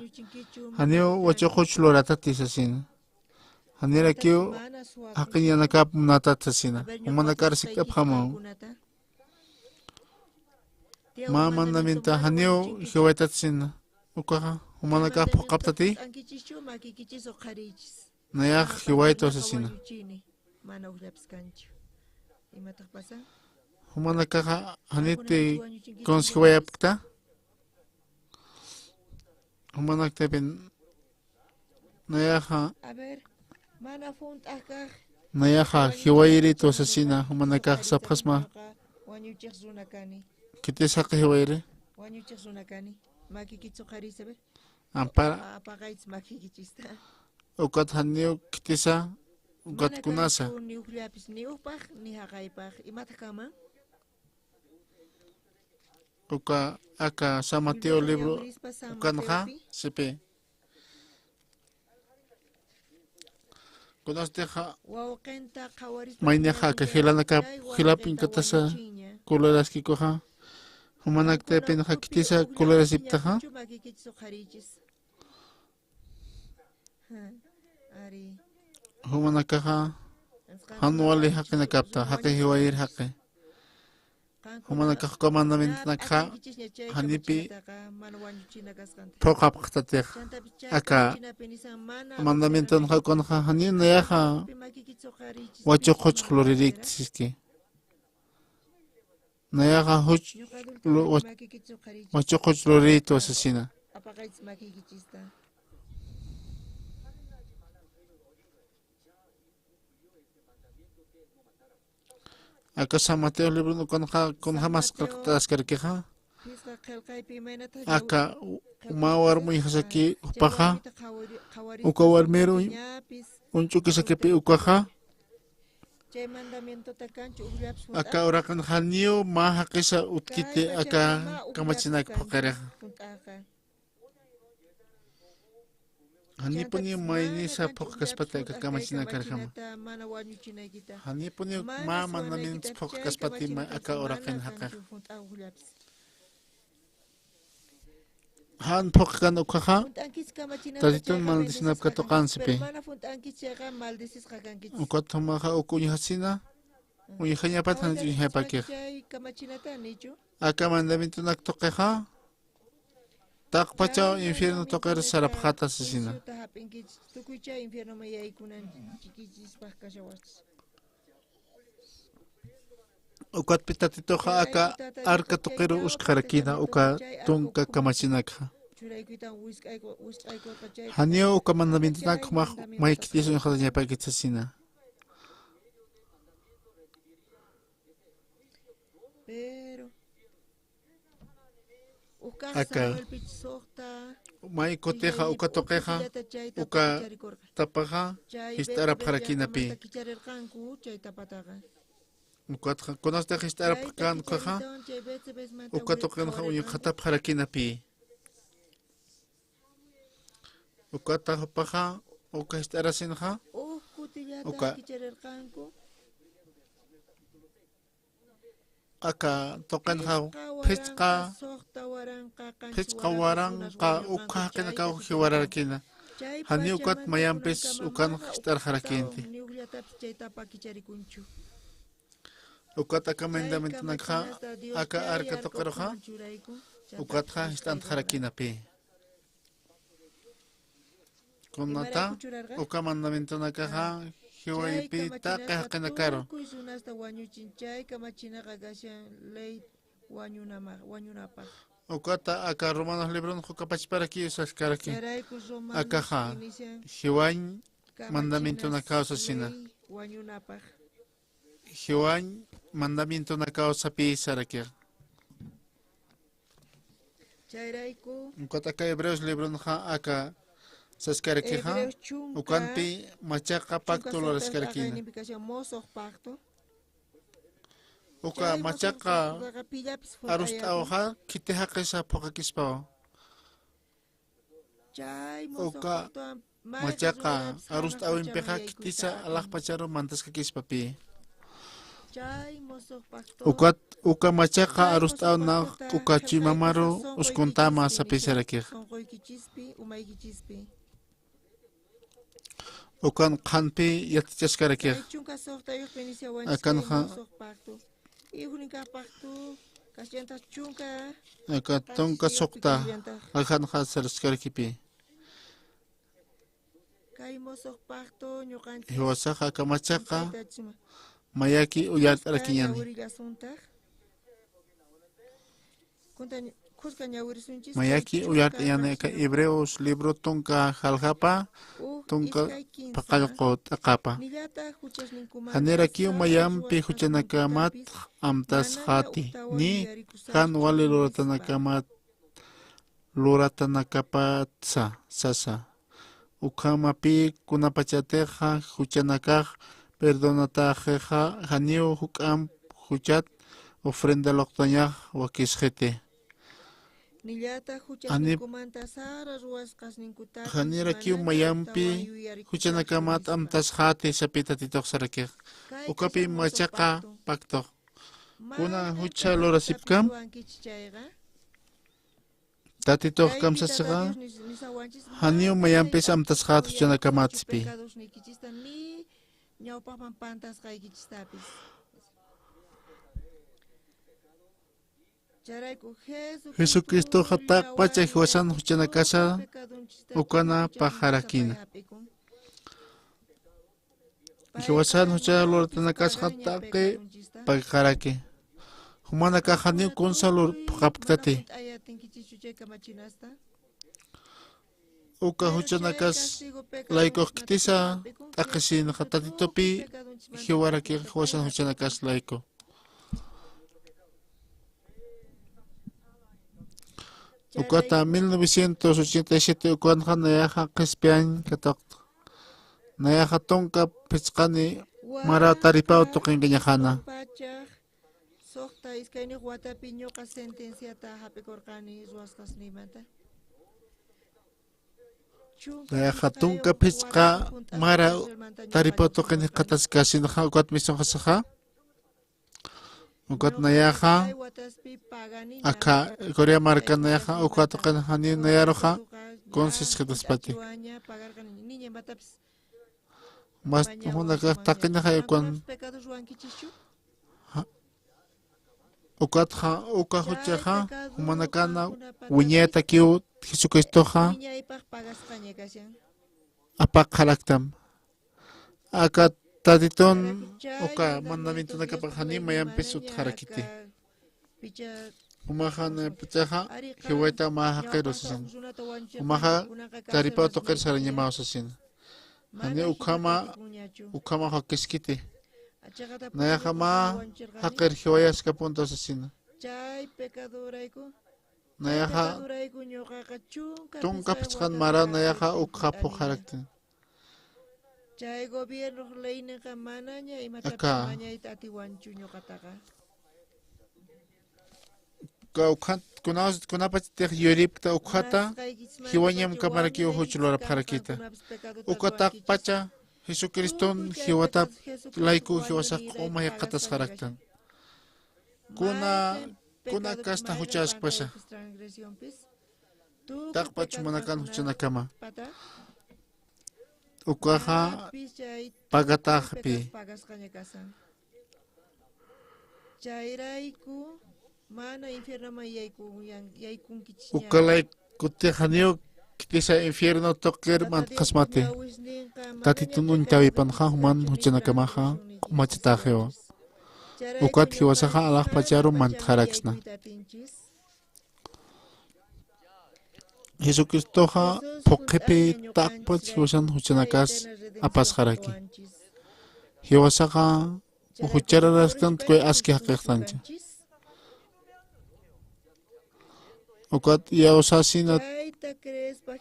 Hani wachokuch loratati sasina. Hani rakio hakinya nakap natat sasina. Umanakar siktap hamau. Ma mandamiento hanio hiwaitatsin ukaha humanaka pokaptati Ankichichu makikichis o qharichis. naya hiwaito asesina. Mana uhlapis kanchu. Imataq pasan? Humanaka haniti conshiwayapta. Humanaka pen nayaha A ver, mana funt'aqaq nayaha hiwairito asesina humanaka sapasma wañuchiq runakani. kitisaka hiwairi Wañuchiq runakani. Makikichu qharis a ver. ampara Apaqaychis makikichista. ukat hanio kitisa ukat kunasa. Ni uhlapis ni upaq ni haqaypaq. Imataq kanman? Uka aka samateo libro ukanha sipe. Kunasteja Wawqinta qawarispa maineja que hilanaka hilapin katasa kuleras kikoja. Humanak tepen hakitisa kuleras iptaja. Ari. Humanakaja hanuali hakina kapta hake hiwair hake. Humanakaj comandament nakha hanipi pokapqtatej aka mandamiento nakha konja hanin nayaja wachuqoch loririk nayaja huch wachuqoch lorito asesina. Apaqaychis makikichista. Aka samateo libro no konja mas qaskarkeja. Aka umawar muy hasaki upaja. Uka warmero unchuki sakepi ukaja. Aka orakan hanio maha kisa utkite aka kamachinak pakareja. Hani puni maini sa podcast pati aka kamachinak karjama. Hani puni ma mandamin podcast pati ma aka orakan haka. Han pokkan ukaha. Taditun maldisinap katokan sipi. Ukat humaha ukunya hasina. Uyihanya patan uyihanya pakih. Aka mandamin tunak tokeha. Tak pachao infierno tocar sarapjata asesina. Ukat pitatitoja aka arka toquero uskarakina uka tunka kamachinakja. Hanio uka mandamiento nak maikitis un jadanya pakitsasina. Aka mai koteja uka toqueja uka tapaja histara parakinapi. Ukat konaste histara pakan kaja uka toqueja unyakata parakinapi. Uka tapaja uka histara sinja uka aka toqenja Pechqa waranqa uka kinaka hiwararakina. Hani ukat mayampis ukan histar harakinti. Ukat aka mandamiento nakha aka arka toqeroja ukat ha histan harakinapi. Kunata uka mandamiento nakha hiwaipi taqa kinakaro. Ukata aka romanos libron hukapach para aquí usas karaki. Aka ha hiwain mandamiento na causa sina. Hiwain mandamiento na causa pi saraki. Ukata aka hebreos libron ha aka saskaraki ha. Ukan pi machaka pacto lo raskaraki. Uka machaka arustauha kiteha kesa pokakispao. Uka machaka arustau impeha kitisa alah pacharo mantas kakispapi. Uka machaka arustau na uka chimamaro uskuntama sapisarakir. Ukan kanpi yatichaskarakir. Akan ha Kasyantas chunka. Acá tonka sokta. Alhan hasar skarkipi. Kaimosok pacto ñuqanchis. Hiwasaqa kamachaqa. Mayaki uyat arakiñani. Mayaki uyat yani ka Hebreos libro tonka halhapa. Tonka pakalqot aqapa. Haneraki mayampi huchanakamat amtas hati. Ni han wali loratanakapatsa sasa. Ukamapi kunapachateja huchanakaj perdonatajeja haniu hukam huchat ofrenda loqtañaj wakisjete. Hanira kiu mayampi huchanakamat amtas hati sapita titok sarakej. Ukapi machaqa pakto. Kuna hucha lorasipkam. Tatitok kamsasiqa. Haniu mayampi amtas hati huchanakamat sipi. Jesucristo hatak pacha hiwasan huchanakasa ukana pajarakina. Hiwasan huchanakasa hatake pajarake. Humanaka haniu konsalor kapktate. Uka huchanakas laiko kitisa akasin hatatitopi hiwarake hiwasan huchanakas laiko. Ukata 1987 ukanja nayaja qispian katok. Nayaja tonka pichqani mara taripao toqinqiñajana. Soqta iskayni watapi ñuqa sentenciata hapikurqani ruwasqasniymanta. Nayaja tonka pichqa mara taripao toqinqiqataskasinaja ukat misonqasaja. Ukat nayaja acá Corea marca nayaja ukat qanjani nayaroja consis qitaspati. Mas hunaka taqinaja ukwan ukatja ukahuchaja humanakana wiñeta kiu Jesucristoja apaqalaktam. Acá Tatiton oka mandamiento nakapajani mayampis utjarakiti. Umaja pichaja hiweta maja qerosasin. Umaja taripao toqer sarañamausasin. Hani ukama hakiskiti. Nayaja ma haqer hiwayaska puntosasin. Nayaja tunka pichkan mara nayaja ukhapu haraktin. Chay gobierno leyninqa manaña imata mañayta atiwanchu ñuqataqa. Kunapachitej yuripta ukhata hiwañam kamaraki uhuchulorap harakita. Ukataq pacha Jesucriston hiwatap layku hiwasaq umay qatas haraktan. Kuna kasta huchasq pasha. Taq pachu manakan huchanakama. Ukaja pagataqpi. Ukalay kutihaniu kitisa infierno toker mantkasmate. Tatitun untawipanja human huchanakamaja machitajewa. Ukat hiwasaja alaq pacharu mantkaraksna. Jesucristoja pokepi takpat hiwasan huchanakas apasjaraki. Hiwasaga huchararaskan tkwe aski haqiqtancha. Ukat yausasina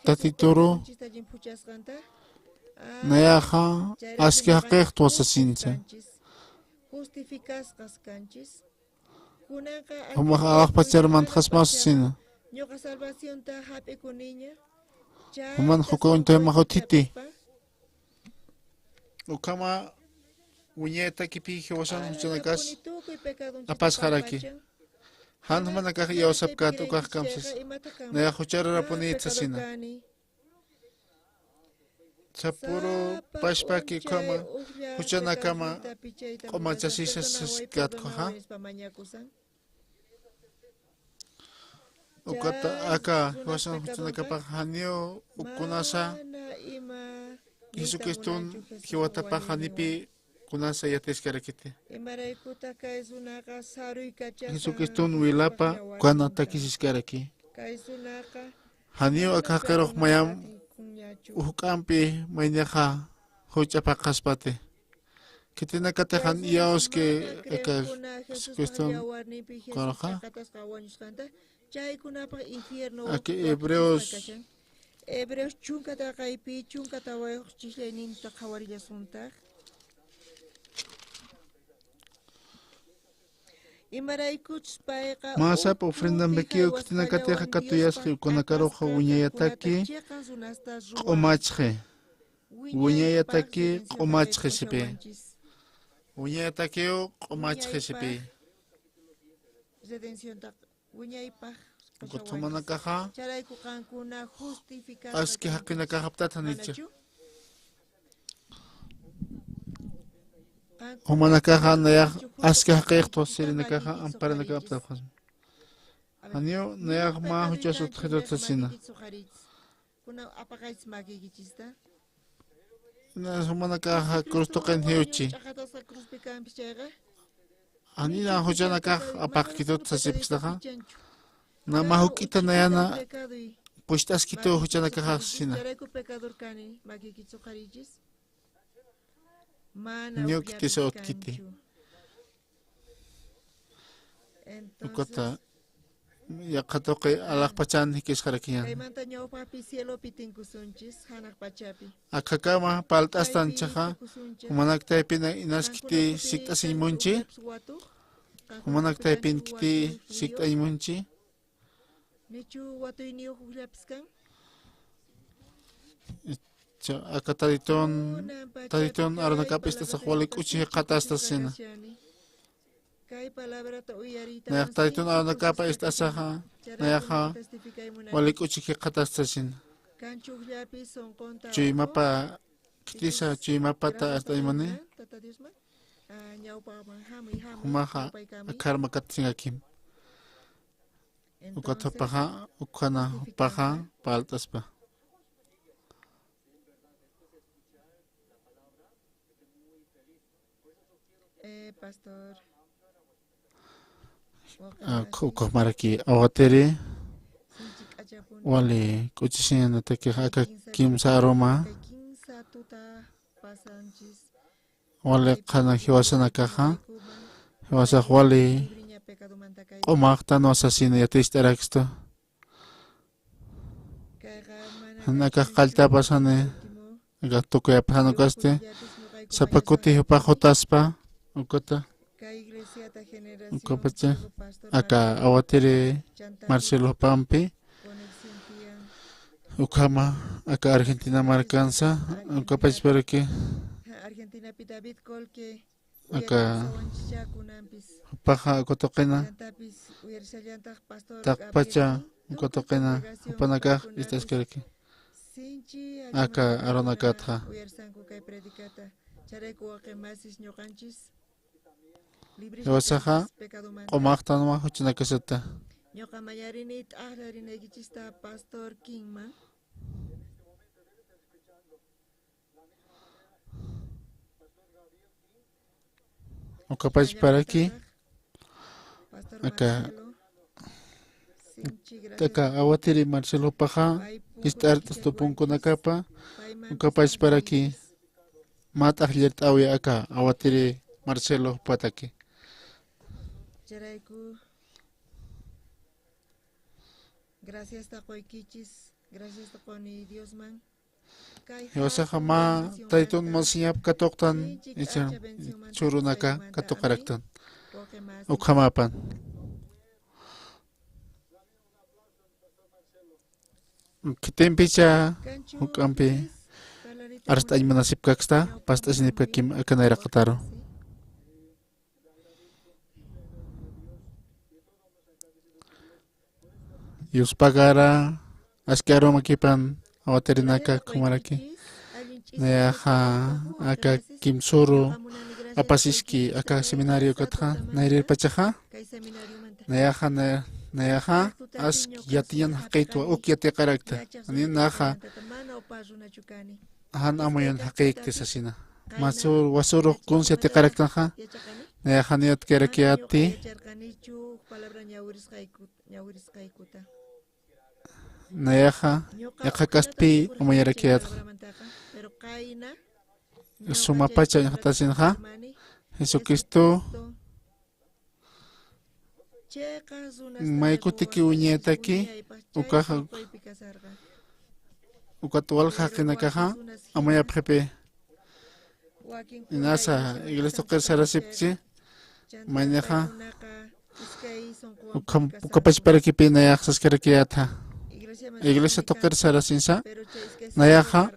tatituru nayaja aski haqiq twasasincha. Humaja alaq pachar mantkasmasasina. Human hukaun te mahotiti. Ukama uñeta kipi hiwasan huchanakas apasjaraki. Han humanakaj yausapkat ukaj kamsas. Naya hucharara punitsasina. Sapuro pashpaki kama huchanakama komachasisas katkoja. ukata aka wasan huchanakapaq hanio ukunasa Jesucristun hiwatapaq hanipi kunasa yatiskarikiti Jesucristun wilapa kana takisiskaraki hanio akaqiruq mayam uhkampi mayñaqa huch'apaqaspati kitinakatajan iyaoske aka Jesucristun karaqa aquí Hebreos chunkata kaypi chunkata wayuq chislayninta qhawarillasuntaq imaraykuchus payqa Masapa ofrendan bekiyo kitinakateqa katuyasqi ukunakaruqa wiñayataki q'umachqi wiñayataki q'umachqi sipi wiñayatakiyo q'umachqi sipi redencionta wiñaypaq Kutumanakaja charayku qankuna justificado aski haqinakaqaptata nichu Humanakaja nayaq aski haqiqto sirinakaja amparanakaqaptata Anio nayaq ma huchasut khidotachina kuna apaqaychis makikichista Humanakaja krustoqen hiuchi chaqatasqa cruzpi kanpis chayqa Anina huchanakaq apaqkitotachipqistaqa Nama hukita nayana pushtaskito huchanakaqa sina charayku pecador kani makikichu qharichis mana Nio kitisa utkiti Ukota yaqatoqi alaqpachan hikisqarakiyan kaymanta ñawpapi cielopi tinkusunchis hanaq pachapi Akakama paltastan chaqa humanaktaypina inaskiti sikt'asimunchi humanaktaypin kiti sikt'aymunchi nichu watuyniyuq ullapis kan Aka taditon aranakapis tasaq walik'uchi qatastas sina kay palabrata uyarita Nayaq taditon aranakapa istasaqa nayaqa walik'uchi qatastas sina kanchu ullapis sonqonta Chuymapa kitisa chuymapata astaymani tata Diosman ñawpaman hamuy humaqa akarma katsingakim Ukatapaqa ukana paqa paltaspa pastor Kuqmaraki awatiri wali kuchishinataki aka kimsa aroma kinsa tuta pasanchis wali qana hiwasanakaqa hiwasaq wali q'umaqta no asasina yatishtaraksto Hanaka qalltapas hani aka tukuyapas hanukaste sapakuti hupaq hutaspa ukata ukapacha aka awatiri Marcelo Pampi ukama aka Argentina marcanza ukapach para que Argentina pi David Colque aka paja kotoqina taqpacha kotoqina upanaka istaskaraki aka aronakatja Yawasaqa q'umaqta numa huchanakasata ñuqa mallarini t'aqlarinaykichisqa pastor Kingman ukapach para que aka awatiri Marcelo paja istartas tupunkunakapa ukapach para que mat'aqllir t'awi aka awatiri Marcelo pataki charayku gracias taqoykichis gracias taqoni Diosman Yawasaqa ma taytun masiyap katuqtan icha churunaka katuqaraktan uqhamapan kitinpicha hukampi arsta aymanasip kaksta pasta sinip kakim akanayra qataro Yuspagara askaro makipan awatirinaka kumaraki nayaqa aka kimsuru apasiski aka seminario katqa nairir pachaqa nayaqa Nayaha as yatiyan haqitwa ukyate karakta. Ani naha han amoyan haqikte sasina. Masur wasuro kunsyate karakta ha. Nayaha niat kerakiati. Nayaha yakakaspi amoyarakiat. Sumapacha yatasin ha. Jesucristo maikutiki uñetaki ukaha ukatual hakinakaha amaya prepe nasa iglesia kersarasipchi mañaha ukapachparaki pinayak saskarakiata iglesia tokersarasinsa nayaha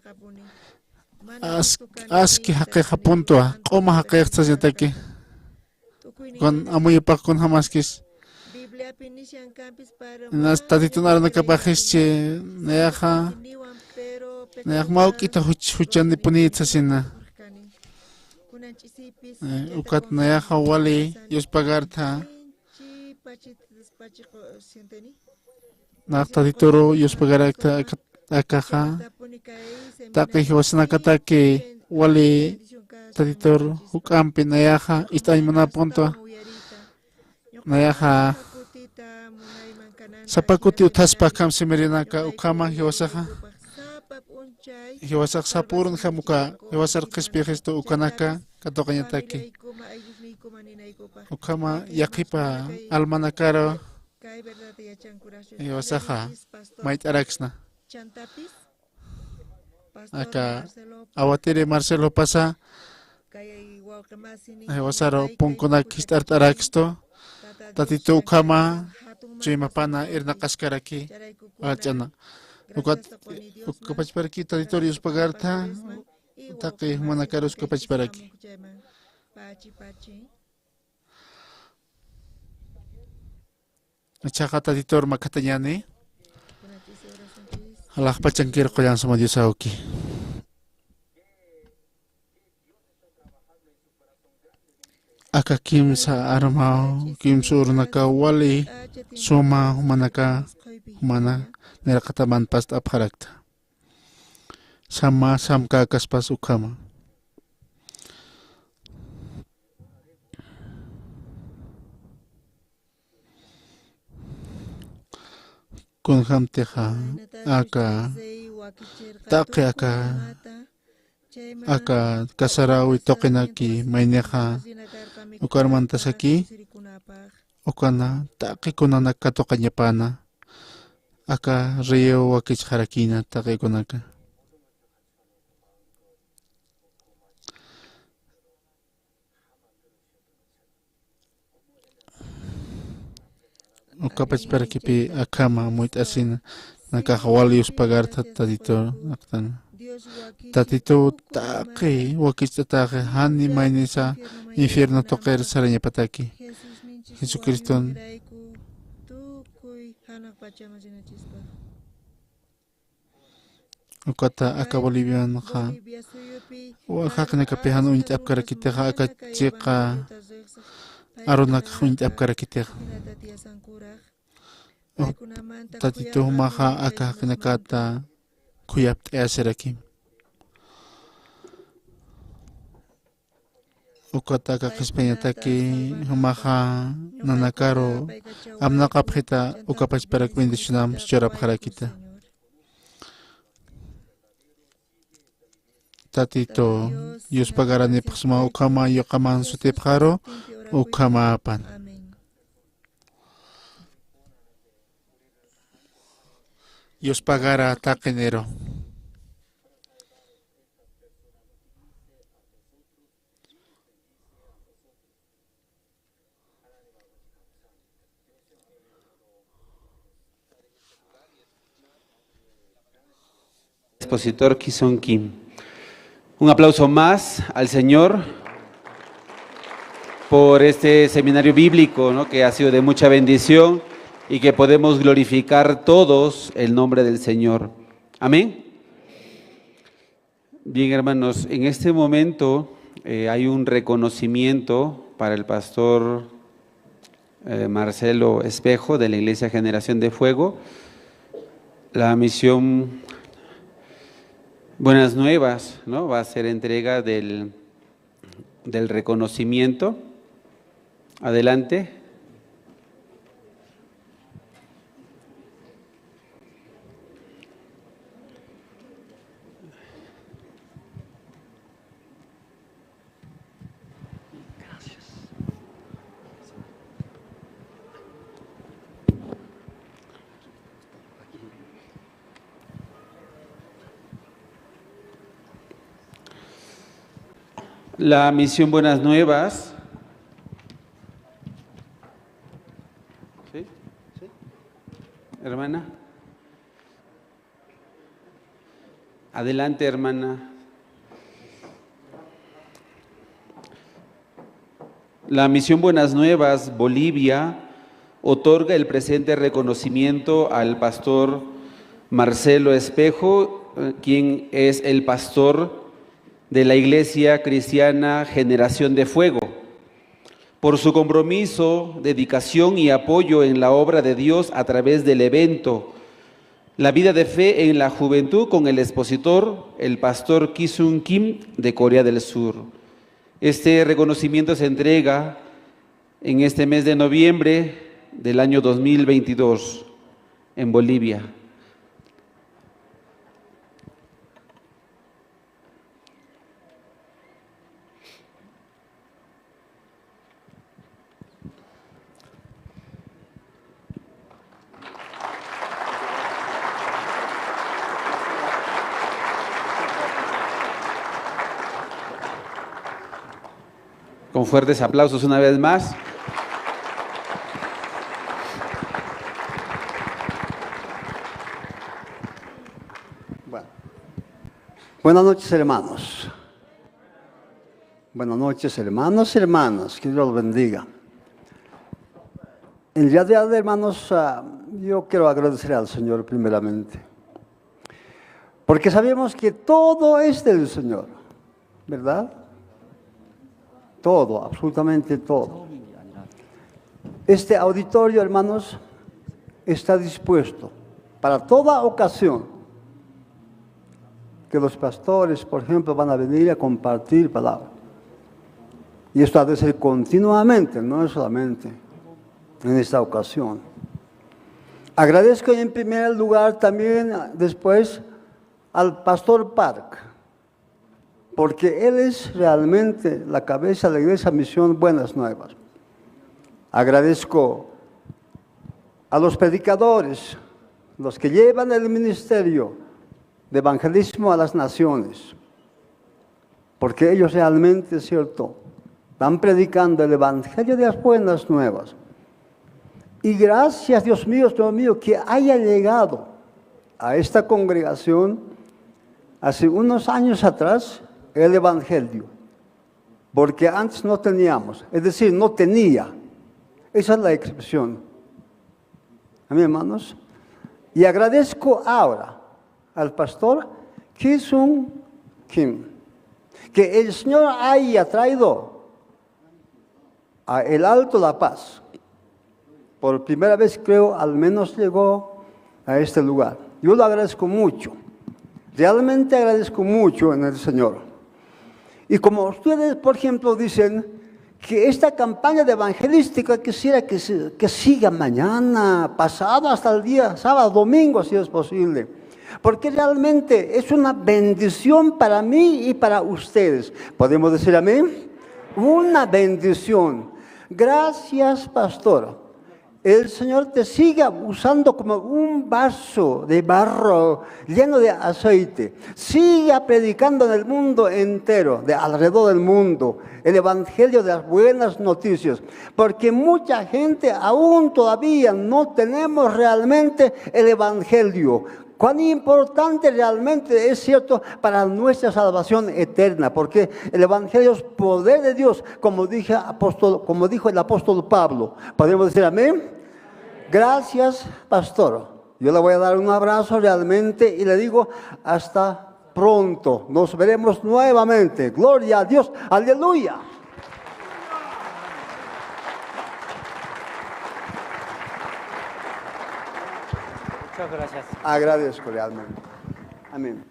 aski haqiqa puntua qoma haqiqtasitaki con amuyapak con hamaskis nas tatitunara nakapajische nayaha maukita huchani punitsasina ukat nayaha wali yuspagarta naqtatituru yuspagarta akaha taki hiwasanakataki wali tatitur hukampi nayaha istayman puntua nayaha sapakuti utaspa kam simirinaka ukama hiwasaha hiwasak sapurun hamuka hiwasar qispiqisto ukanaka katokanyataki ukama yaqipa almanakaro hiwasaha mait araksna aka awatiri Marcelo pasa hiwasaro punkunak araksto tatito ukama Chimapana irna kaskaraki achana ukapachparaki territorios pagarta taki manakaros kapachparaki achaqa tatitor makatañani alaq pachankir qoyan sama diosauki aka kimsa armao kimsa urnaka wali suma humanaka humana nerakataman past apharakta sama samka kaspas ukama kun hamteha aka taqi aka kasarawi toqinaki mayneha ukarmantasaki ukana taqi kunana katoqañapana aka río wakich harakina taqi kunaka ukapachparakipi akama muit asina nakahawalius pagarta tatito aktan tatito taqi wakich taqi hani maynisa infierno toqer sarañapataki Jesucriston ukata aka Bolivian ha hakna kapihan unt apkarakite ha aka chiqa arunak unt apkarakite tatito maha aka hakna kata kuyapt asiraki ukata ka kispeñataki humaha nanakaro amnaqapjita ukapachparak bendicionam chorap harakita tatito Dios pagarani pasma ukama yokaman sutipjaro ukama apan Dios pagara taquenero Expositor Kison Kim. Un aplauso más al Señor por este seminario bíblico, ¿no? Que ha sido de mucha bendición y que podemos glorificar todos el nombre del Señor. Amén. Bien, hermanos, en este momento hay un reconocimiento para el pastor Marcelo Espejo de la Iglesia Generación de Fuego. La misión Buenas Nuevas, ¿no? Va a ser entrega del reconocimiento. Adelante. La misión Buenas Nuevas. ¿Sí? ¿Sí? Hermana. Adelante, hermana. La misión Buenas Nuevas, Bolivia, otorga el presente reconocimiento al pastor Marcelo Espejo, quien es el pastor de la Iglesia Cristiana Generación de Fuego, por su compromiso, dedicación y apoyo en la obra de Dios a través del evento La vida de fe en la juventud con el expositor, el pastor Ki-Sung Kim de Corea del Sur. Este reconocimiento se entrega en este mes de noviembre del año 2022 en Bolivia. Con fuertes aplausos una vez más. Bueno. Buenas noches, hermanos. Buenas noches, hermanos y hermanas. Que Dios los bendiga. En realidad, hermanos, yo quiero agradecer al Señor primeramente. Porque sabemos que todo es del Señor, ¿verdad? Todo, absolutamente todo. Este auditorio, hermanos, está dispuesto para toda ocasión que los pastores, por ejemplo, van a venir a compartir palabra. Y esto ha de ser continuamente, no es solamente en esta ocasión. Agradezco en primer lugar también después al pastor Park, porque él es realmente la cabeza de la Iglesia Misión Buenas Nuevas. Agradezco a los predicadores, los que llevan el ministerio de evangelismo a las naciones, porque ellos realmente, es cierto, van predicando el Evangelio de las Buenas Nuevas. Y gracias, Dios mío, que haya llegado a esta congregación hace unos años atrás el Evangelio, porque antes no teníamos, es decir, no tenía. Esa es la expresión. Amén, hermanos. Y agradezco ahora al pastor Ki-Sung Kim, que el Señor haya traído a el Alto La Paz. Por primera vez, creo, al menos llegó a este lugar. Yo lo agradezco mucho. Realmente agradezco mucho en el Señor. Y como ustedes, por ejemplo, dicen que esta campaña de evangelística quisiera que siga mañana, pasado, hasta el día sábado, domingo, si es posible. Porque realmente es una bendición para mí y para ustedes. ¿Podemos decir amén? Una bendición. Gracias, pastor. El Señor te siga usando como un vaso de barro lleno de aceite. Siga predicando en el mundo entero, de alrededor del mundo, el evangelio de las buenas noticias. Porque mucha gente aún todavía no tenemos realmente el evangelio. Cuán importante realmente es cierto para nuestra salvación eterna, porque el evangelio es poder de Dios, como dijo el apóstol Pablo. ¿Podemos decir amén? Gracias, pastor. Yo le voy a dar un abrazo realmente y le digo hasta pronto. Nos veremos nuevamente. Gloria a Dios. Aleluya. gracias. Agradezco realmente. Amén.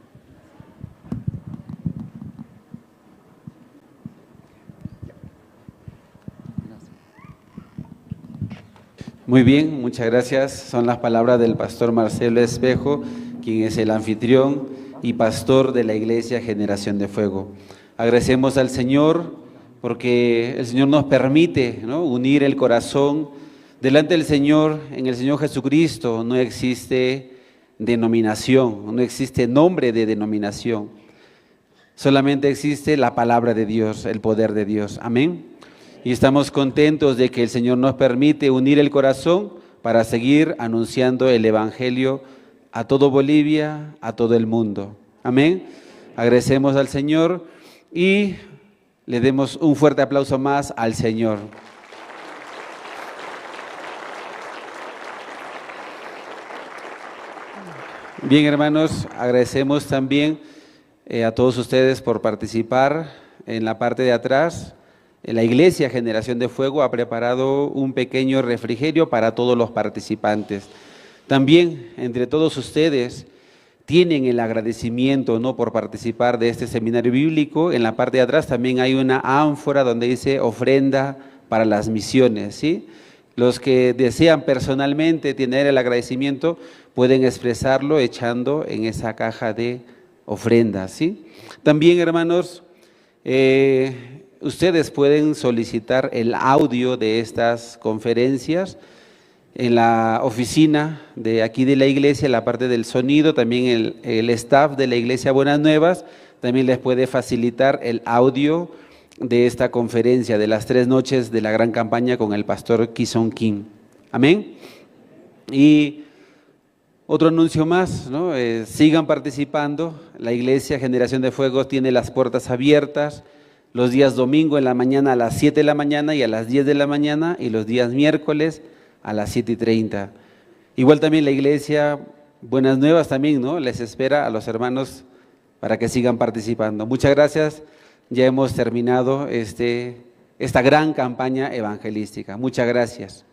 Muy bien, muchas gracias. Son las palabras del pastor Marcelo Espejo, quien es el anfitrión y pastor de la Iglesia Generación de Fuego. Agradecemos al Señor porque el Señor nos permite, ¿no?, unir el corazón delante del Señor. En el Señor Jesucristo no existe denominación, no existe nombre de denominación. Solamente existe la palabra de Dios, el poder de Dios. Amén. Y estamos contentos de que el Señor nos permite unir el corazón para seguir anunciando el Evangelio a todo Bolivia, a todo el mundo. Amén. Agradecemos al Señor y le demos un fuerte aplauso más al Señor. Bien, hermanos, agradecemos también a todos ustedes por participar. En la parte de atrás, la Iglesia Generación de Fuego ha preparado un pequeño refrigerio para todos los participantes. También, entre todos ustedes, tienen el agradecimiento, ¿no?, por participar de este seminario bíblico. En la parte de atrás también hay una ánfora donde dice ofrenda para las misiones, ¿sí? Los que desean personalmente tener el agradecimiento pueden expresarlo echando en esa caja de ofrendas, ¿sí? También, hermanos, ustedes pueden solicitar el audio de estas conferencias en la oficina de aquí de la iglesia, en la parte del sonido. También el staff de la iglesia Buenas Nuevas también les puede facilitar el audio de esta conferencia de las 3 noches de la gran campaña con el pastor Kison Kim. Amén. Y otro anuncio más, ¿no? Sigan participando. La Iglesia Generación de Fuego tiene las puertas abiertas los días domingo en la mañana a las 7 de la mañana y a las 10 de la mañana, y los días miércoles a las 7:30. Igual también la Iglesia Buenas Nuevas también, ¿no?, les espera a los hermanos para que sigan participando. Muchas gracias. Ya hemos terminado esta gran campaña evangelística. Muchas gracias.